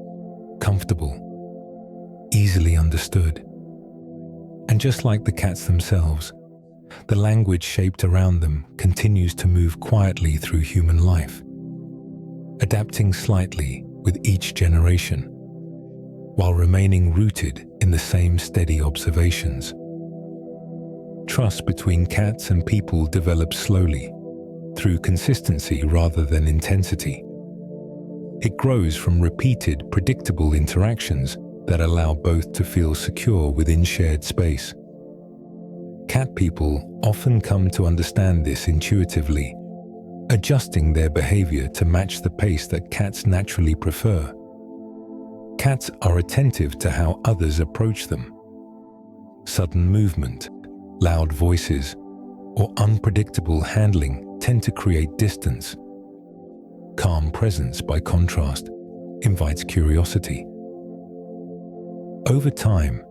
comfortable, easily understood. And just like the cats themselves, the language shaped around them continues to move quietly through human life, adapting slightly with each generation, while remaining rooted in the same steady observations. Trust between cats and people develops slowly, through consistency rather than intensity. It grows from repeated, predictable interactions that allow both to feel secure within shared space. Cat people often come to understand this intuitively, adjusting their behavior to match the pace that cats naturally prefer. Cats are attentive to how others approach them. Sudden movement, loud voices, or unpredictable handling tend to create distance. Calm presence, by contrast, invites curiosity. Over time,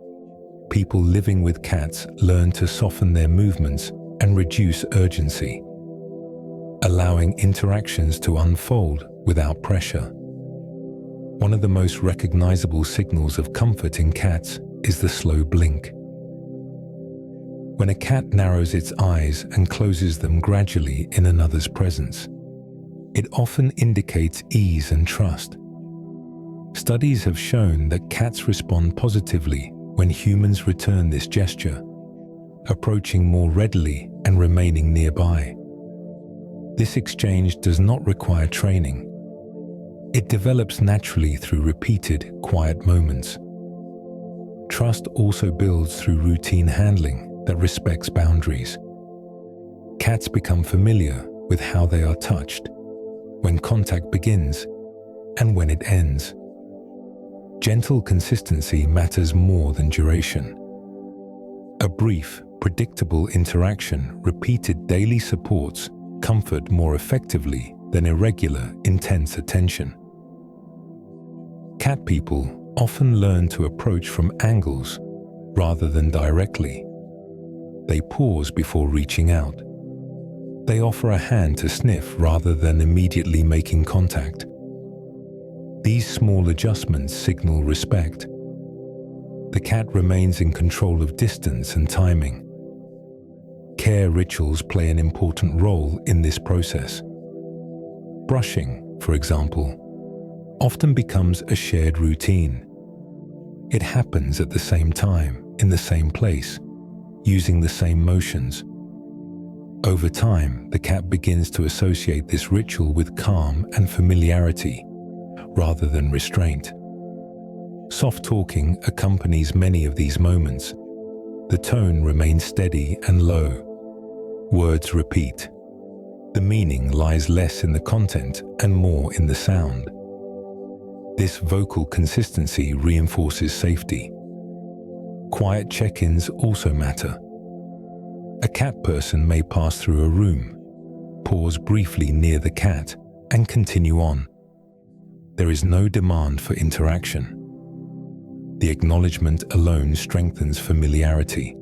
people living with cats learn to soften their movements and reduce urgency, allowing interactions to unfold without pressure. One of the most recognizable signals of comfort in cats is the slow blink. When a cat narrows its eyes and closes them gradually in another's presence, it often indicates ease and trust. Studies have shown that cats respond positively when humans return this gesture, approaching more readily and remaining nearby. This exchange does not require training. It develops naturally through repeated, quiet moments. Trust also builds through routine handling that respects boundaries. Cats become familiar with how they are touched, when contact begins and when it ends. Gentle consistency matters more than duration. A brief, predictable interaction repeated daily supports comfort more effectively than irregular, intense attention. Cat people often learn to approach from angles rather than directly. They pause before reaching out. They offer a hand to sniff rather than immediately making contact. These small adjustments signal respect. The cat remains in control of distance and timing. Care rituals play an important role in this process. Brushing, for example, often becomes a shared routine. It happens at the same time, in the same place, using the same motions. Over time, the cat begins to associate this ritual with calm and familiarity, rather than restraint. Soft talking accompanies many of these moments. The tone remains steady and low. Words repeat. The meaning lies less in the content and more in the sound. This vocal consistency reinforces safety. Quiet check-ins also matter. A cat person may pass through a room, pause briefly near the cat, and continue on. There is no demand for interaction. The acknowledgement alone strengthens familiarity.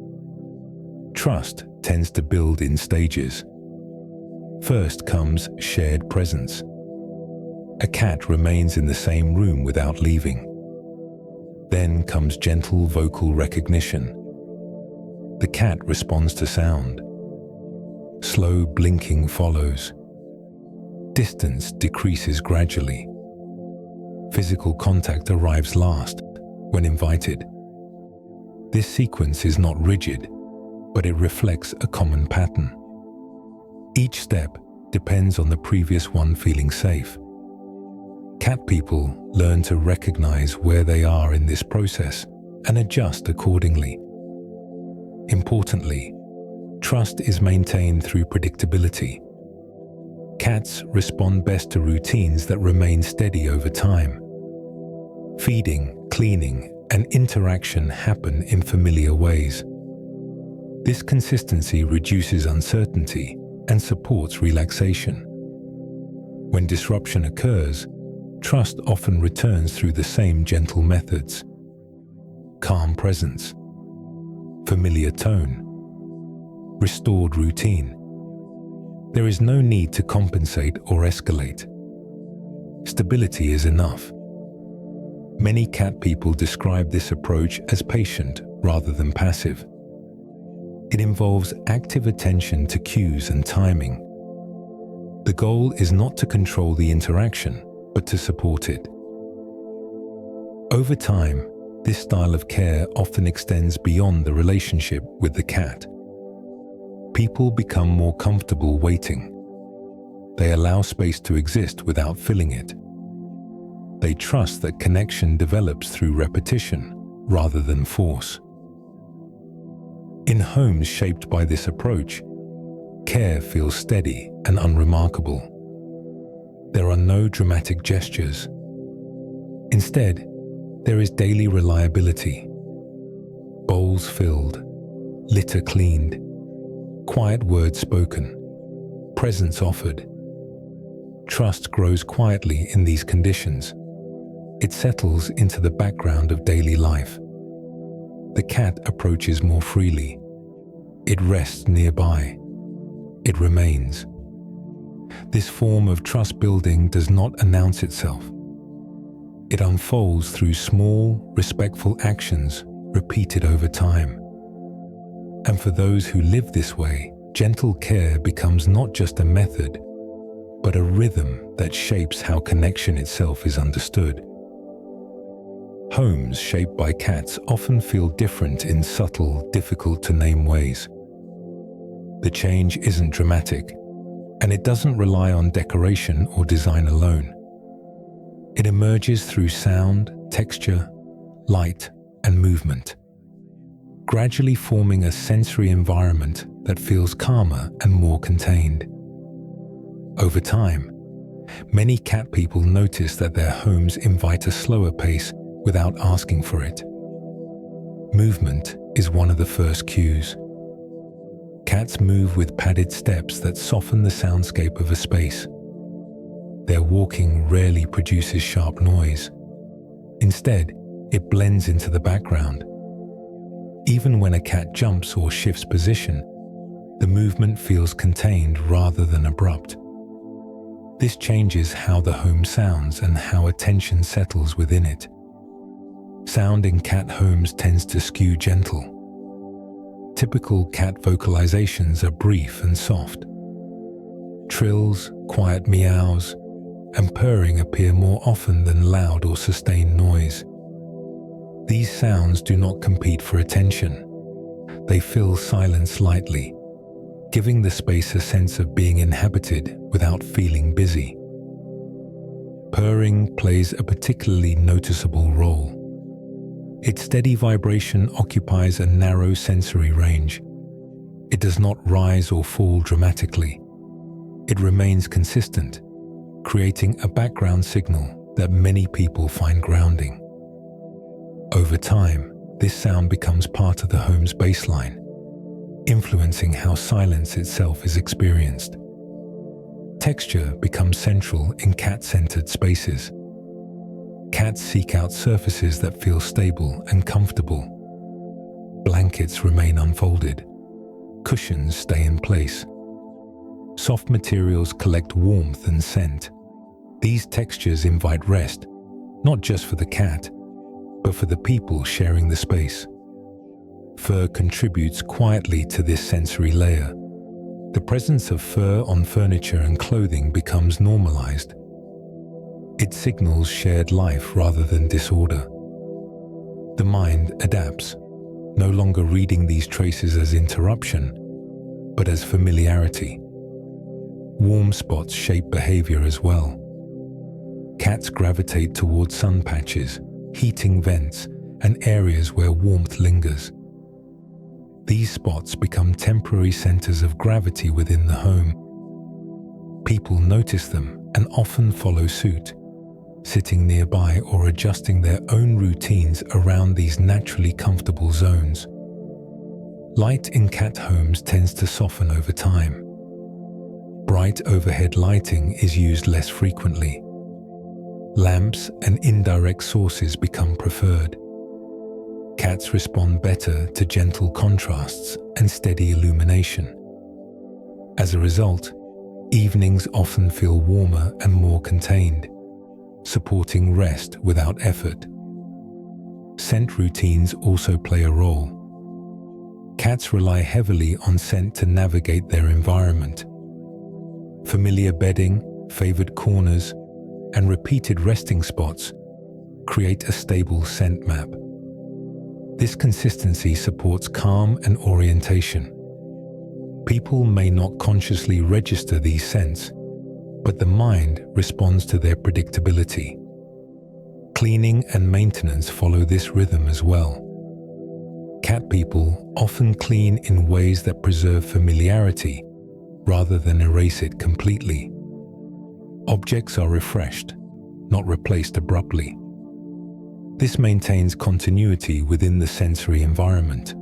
Trust tends to build in stages. First comes shared presence. A cat remains in the same room without leaving. Then comes gentle vocal recognition. The cat responds to sound. Slow blinking follows. Distance decreases gradually. Physical contact arrives last, when invited. This sequence is not rigid, but it reflects a common pattern. Each step depends on the previous one feeling safe. Cat people learn to recognize where they are in this process and adjust accordingly. Importantly, trust is maintained through predictability. Cats respond best to routines that remain steady over time. Feeding, cleaning, and interaction happen in familiar ways. This consistency reduces uncertainty and supports relaxation. When disruption occurs, trust often returns through the same gentle methods. Calm presence, familiar tone, restored routine. There is no need to compensate or escalate. Stability is enough. Many cat people describe this approach as patient rather than passive. It involves active attention to cues and timing. The goal is not to control the interaction, but to support it. Over time, this style of care often extends beyond the relationship with the cat. People become more comfortable waiting. They allow space to exist without filling it. They trust that connection develops through repetition rather than force. In homes shaped by this approach, care feels steady and unremarkable. There are no dramatic gestures. Instead, there is daily reliability. Bowls filled, litter cleaned, quiet words spoken, presence offered. Trust grows quietly in these conditions. It settles into the background of daily life. The cat approaches more freely. It rests nearby. It remains. This form of trust building does not announce itself. It unfolds through small, respectful actions repeated over time. And for those who live this way, gentle care becomes not just a method, but a rhythm that shapes how connection itself is understood. Homes shaped by cats often feel different in subtle, difficult-to-name ways. The change isn't dramatic, and it doesn't rely on decoration or design alone. It emerges through sound, texture, light, and movement, gradually forming a sensory environment that feels calmer and more contained. Over time, many cat people notice that their homes invite a slower pace without asking for it. Movement is one of the first cues. Cats move with padded steps that soften the soundscape of a space. Their walking rarely produces sharp noise. Instead, it blends into the background. Even when a cat jumps or shifts position, the movement feels contained rather than abrupt. This changes how the home sounds and how attention settles within it. Sound in cat homes tends to skew gentle. Typical cat vocalizations are brief and soft. Trills, quiet meows, and purring appear more often than loud or sustained noise. These sounds do not compete for attention. They fill silence lightly, giving the space a sense of being inhabited without feeling busy. Purring plays a particularly noticeable role. Its steady vibration occupies a narrow sensory range. It does not rise or fall dramatically. It remains consistent, creating a background signal that many people find grounding. Over time, this sound becomes part of the home's baseline, influencing how silence itself is experienced. Texture becomes central in cat-centered spaces. Cats seek out surfaces that feel stable and comfortable. Blankets remain unfolded. Cushions stay in place. Soft materials collect warmth and scent. These textures invite rest, not just for the cat, but for the people sharing the space. Fur contributes quietly to this sensory layer. The presence of fur on furniture and clothing becomes normalized. It signals shared life rather than disorder. The mind adapts, no longer reading these traces as interruption, but as familiarity. Warm spots shape behavior as well. Cats gravitate towards sun patches, heating vents, and areas where warmth lingers. These spots become temporary centers of gravity within the home. People notice them and often follow suit, sitting nearby or adjusting their own routines around these naturally comfortable zones. Light in cat homes tends to soften over time. Bright overhead lighting is used less frequently. Lamps and indirect sources become preferred. Cats respond better to gentle contrasts and steady illumination. As a result, evenings often feel warmer and more contained, supporting rest without effort. Scent routines also play a role. Cats rely heavily on scent to navigate their environment. Familiar bedding, favored corners, and repeated resting spots create a stable scent map. This consistency supports calm and orientation. People may not consciously register these scents, but the mind responds to their predictability. Cleaning and maintenance follow this rhythm as well. Cat people often clean in ways that preserve familiarity rather than erase it completely. Objects are refreshed, not replaced abruptly. This maintains continuity within the sensory environment.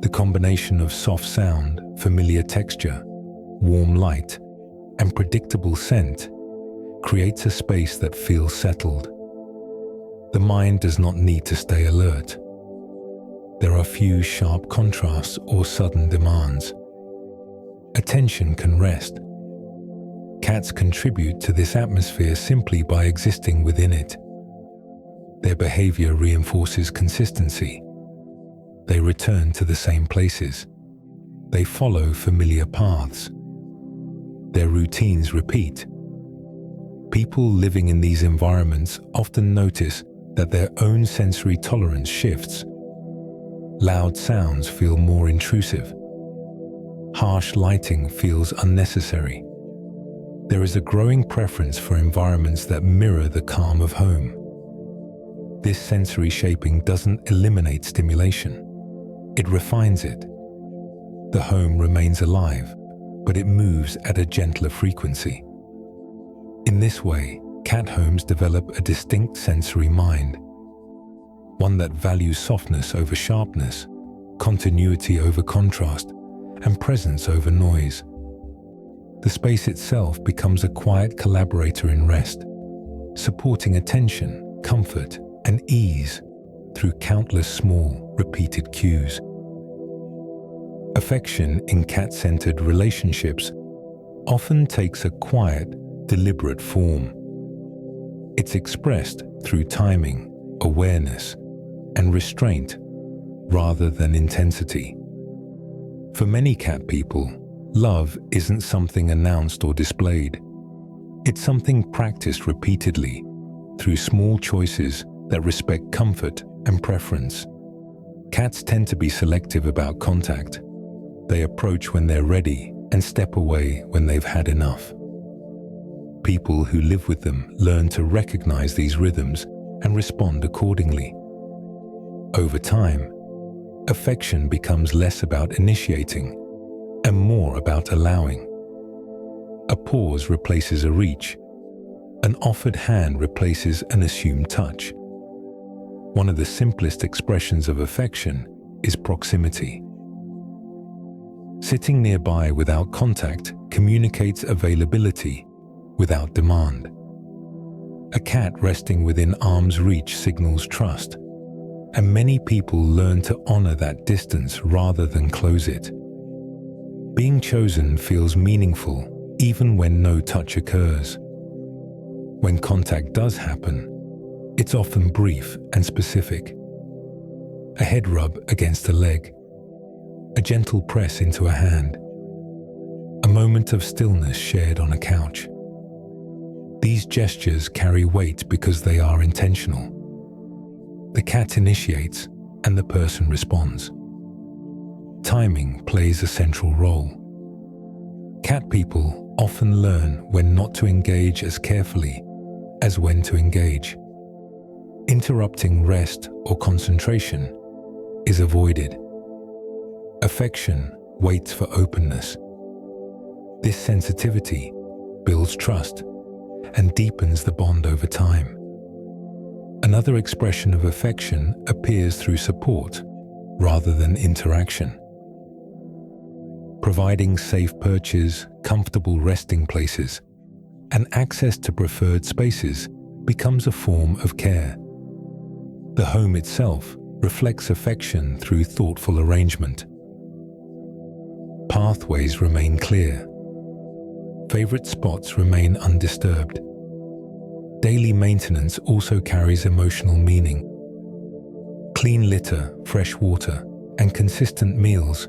The combination of soft sound, familiar texture, warm light, and predictable scent creates a space that feels settled. The mind does not need to stay alert. There are few sharp contrasts or sudden demands. Attention can rest. Cats contribute to this atmosphere simply by existing within it. Their behavior reinforces consistency. They return to the same places. They follow familiar paths. Their routines repeat. People living in these environments often notice that their own sensory tolerance shifts. Loud sounds feel more intrusive. Harsh lighting feels unnecessary. There is a growing preference for environments that mirror the calm of home. This sensory shaping doesn't eliminate stimulation. It refines it. The home remains alive, but it moves at a gentler frequency. In this way, cat homes develop a distinct sensory mind, one that values softness over sharpness, continuity over contrast, and presence over noise. The space itself becomes a quiet collaborator in rest, supporting attention, comfort, and ease through countless small, repeated cues. Affection in cat-centered relationships often takes a quiet, deliberate form. It's expressed through timing, awareness, and restraint rather than intensity. For many cat people, love isn't something announced or displayed. It's something practiced repeatedly through small choices that respect comfort and preference. Cats tend to be selective about contact. They approach when they're ready and step away when they've had enough. People who live with them learn to recognize these rhythms and respond accordingly. Over time, affection becomes less about initiating and more about allowing. A pause replaces a reach. An offered hand replaces an assumed touch. One of the simplest expressions of affection is proximity. Sitting nearby without contact communicates availability without demand. A cat resting within arm's reach signals trust, and many people learn to honor that distance rather than close it. Being chosen feels meaningful even when no touch occurs. When contact does happen, it's often brief and specific. A head rub against a leg, a gentle press into a hand, a moment of stillness shared on a couch. These gestures carry weight because they are intentional. The cat initiates and the person responds. Timing plays a central role. Cat people often learn when not to engage as carefully as when to engage. Interrupting rest or concentration is avoided. Affection waits for openness. This sensitivity builds trust and deepens the bond over time. Another expression of affection appears through support rather than interaction. Providing safe perches, comfortable resting places, and access to preferred spaces becomes a form of care. The home itself reflects affection through thoughtful arrangement. Pathways remain clear. Favorite spots remain undisturbed. Daily maintenance also carries emotional meaning. Clean litter, fresh water, and consistent meals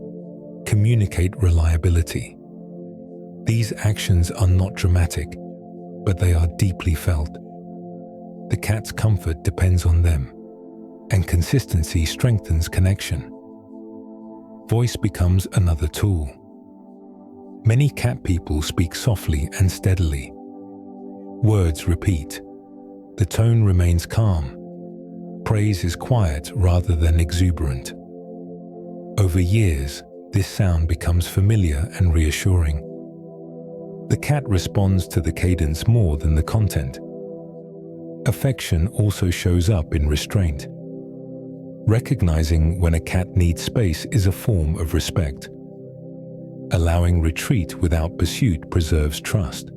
communicate reliability. These actions are not dramatic, but they are deeply felt. The cat's comfort depends on them, and consistency strengthens connection. Voice becomes another tool. Many cat people speak softly and steadily. Words repeat. The tone remains calm. Praise is quiet rather than exuberant. Over years, this sound becomes familiar and reassuring. The cat responds to the cadence more than the content. Affection also shows up in restraint. Recognizing when a cat needs space is a form of respect. Allowing retreat without pursuit preserves trust.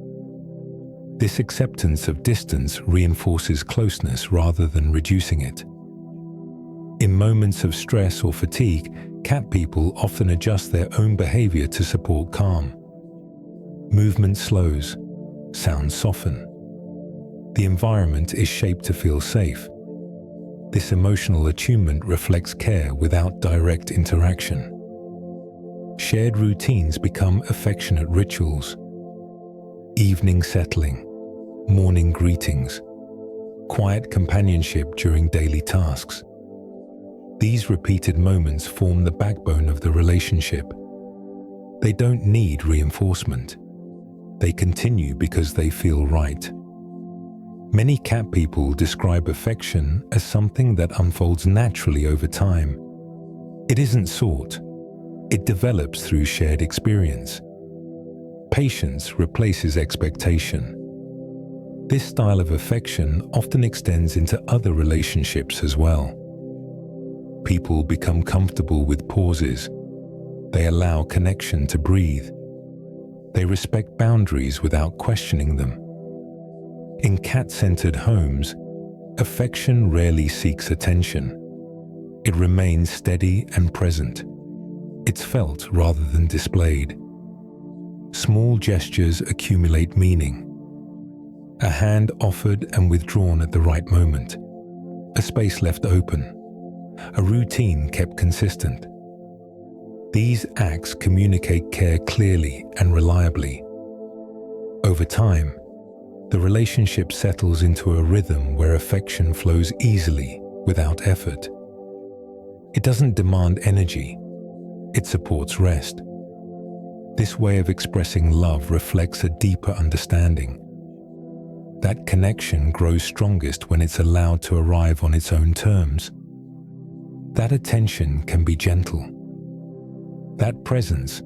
This acceptance of distance reinforces closeness rather than reducing it. In moments of stress or fatigue, cat people often adjust their own behavior to support calm. Movement slows, sounds soften. The environment is shaped to feel safe. This emotional attunement reflects care without direct interaction. Shared routines become affectionate rituals. Evening settling, morning greetings, quiet companionship during daily tasks. These repeated moments form the backbone of the relationship. They don't need reinforcement. They continue because they feel right. Many cat people describe affection as something that unfolds naturally over time. It isn't sought. It develops through shared experience. Patience replaces expectation. This style of affection often extends into other relationships as well. People become comfortable with pauses. They allow connection to breathe. They respect boundaries without questioning them. In cat-centered homes, affection rarely seeks attention. It remains steady and present. It's felt rather than displayed. Small gestures accumulate meaning. A hand offered and withdrawn at the right moment. A space left open. A routine kept consistent. These acts communicate care clearly and reliably. Over time, the relationship settles into a rhythm where affection flows easily without effort. It doesn't demand energy. It supports rest. This way of expressing love reflects a deeper understanding. That connection grows strongest when it's allowed to arrive on its own terms. That attention can be gentle. That presence,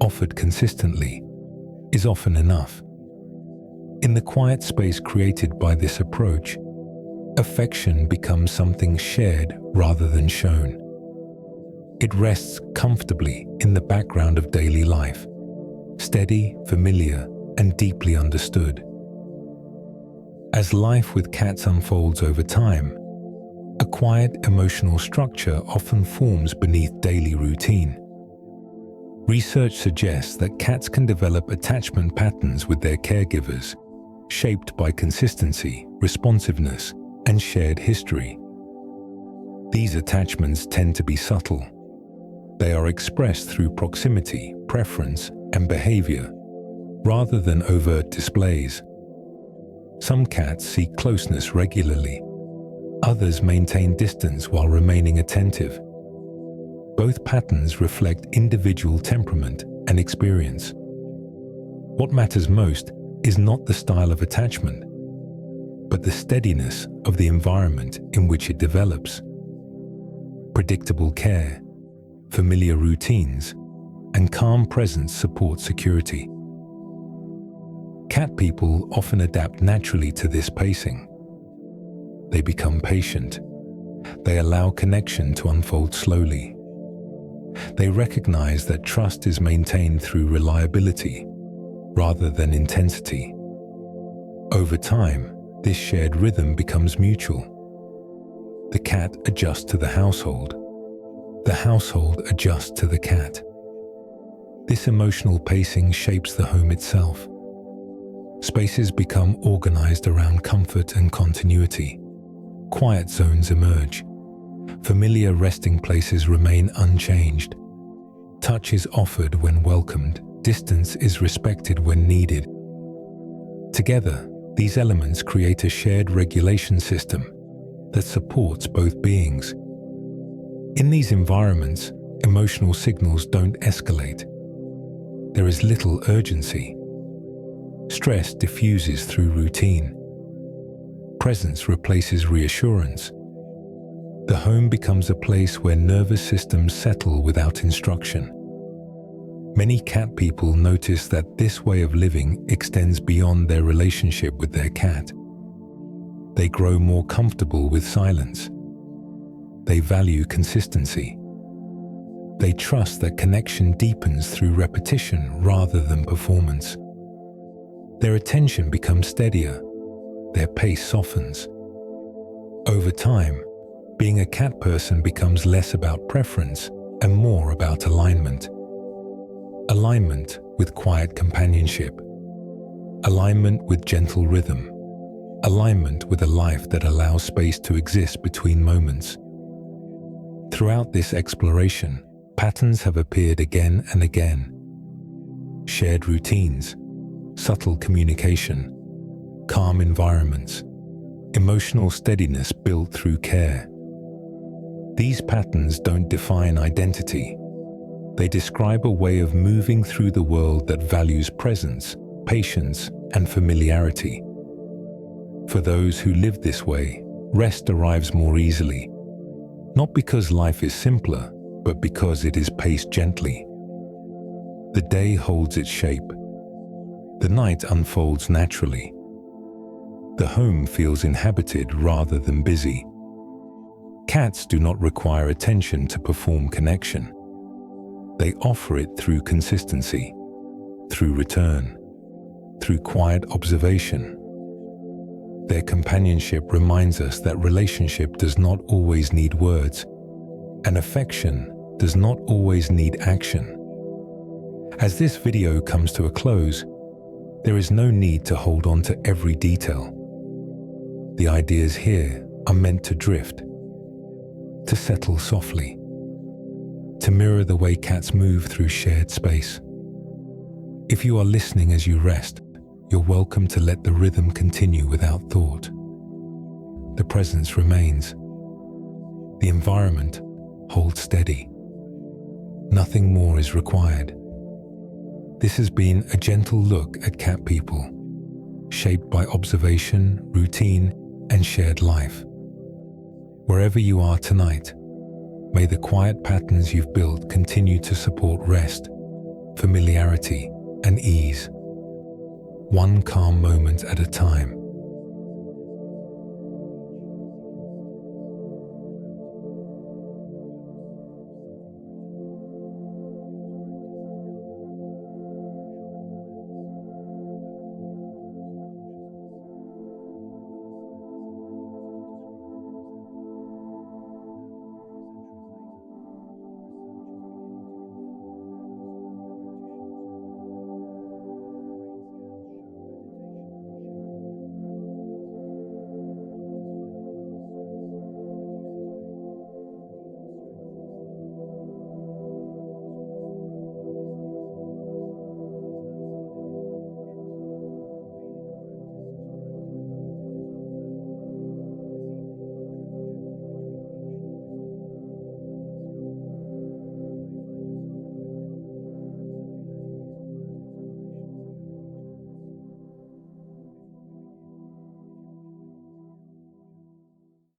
offered consistently, is often enough. In the quiet space created by this approach, affection becomes something shared rather than shown. It rests comfortably in the background of daily life, steady, familiar, and deeply understood. As life with cats unfolds over time, a quiet emotional structure often forms beneath daily routine. Research suggests that cats can develop attachment patterns with their caregivers, shaped by consistency, responsiveness, and shared history. These attachments tend to be subtle. They are expressed through proximity, preference, and behavior, rather than overt displays. Some cats seek closeness regularly. Others maintain distance while remaining attentive. Both patterns reflect individual temperament and experience. What matters most is not the style of attachment, but the steadiness of the environment in which it develops. Predictable care, familiar routines, and calm presence support security. Cat people often adapt naturally to this pacing. They become patient. They allow connection to unfold slowly. They recognize that trust is maintained through reliability rather than intensity. Over time, this shared rhythm becomes mutual. The cat adjusts to the household adjusts to the cat. This emotional pacing shapes the home itself. Spaces become organized around comfort and continuity. Quiet zones emerge. Familiar resting places remain unchanged. Touch is offered when welcomed. Distance is respected when needed. Together, these elements create a shared regulation system that supports both beings. In these environments, emotional signals don't escalate. There is little urgency. Stress diffuses through routine. Presence replaces reassurance. The home becomes a place where nervous systems settle without instruction. Many cat people notice that this way of living extends beyond their relationship with their cat. They grow more comfortable with silence. They value consistency. They trust that connection deepens through repetition rather than performance. Their attention becomes steadier. Their pace softens. Over time, being a cat person becomes less about preference and more about alignment. Alignment with quiet companionship. Alignment with gentle rhythm. Alignment with a life that allows space to exist between moments. Throughout this exploration, patterns have appeared again and again. Shared routines, subtle communication, calm environments, emotional steadiness built through care. These patterns don't define identity. They describe a way of moving through the world that values presence, patience, and familiarity. For those who live this way, rest arrives more easily, not because life is simpler, but because it is paced gently. The day holds its shape. The night unfolds naturally. The home feels inhabited rather than busy. Cats do not require attention to perform connection. They offer it through consistency, through return, through quiet observation. Their companionship reminds us that relationship does not always need words, and affection does not always need action. As this video comes to a close, there is no need to hold on to every detail. The ideas here are meant to drift, to settle softly, to mirror the way cats move through shared space. If you are listening as you rest, you're welcome to let the rhythm continue without thought. The presence remains. The environment holds steady. Nothing more is required. This has been a gentle look at cat people, shaped by observation, routine, and shared life. Wherever you are tonight, may the quiet patterns you've built continue to support rest, familiarity, and ease, one calm moment at a time.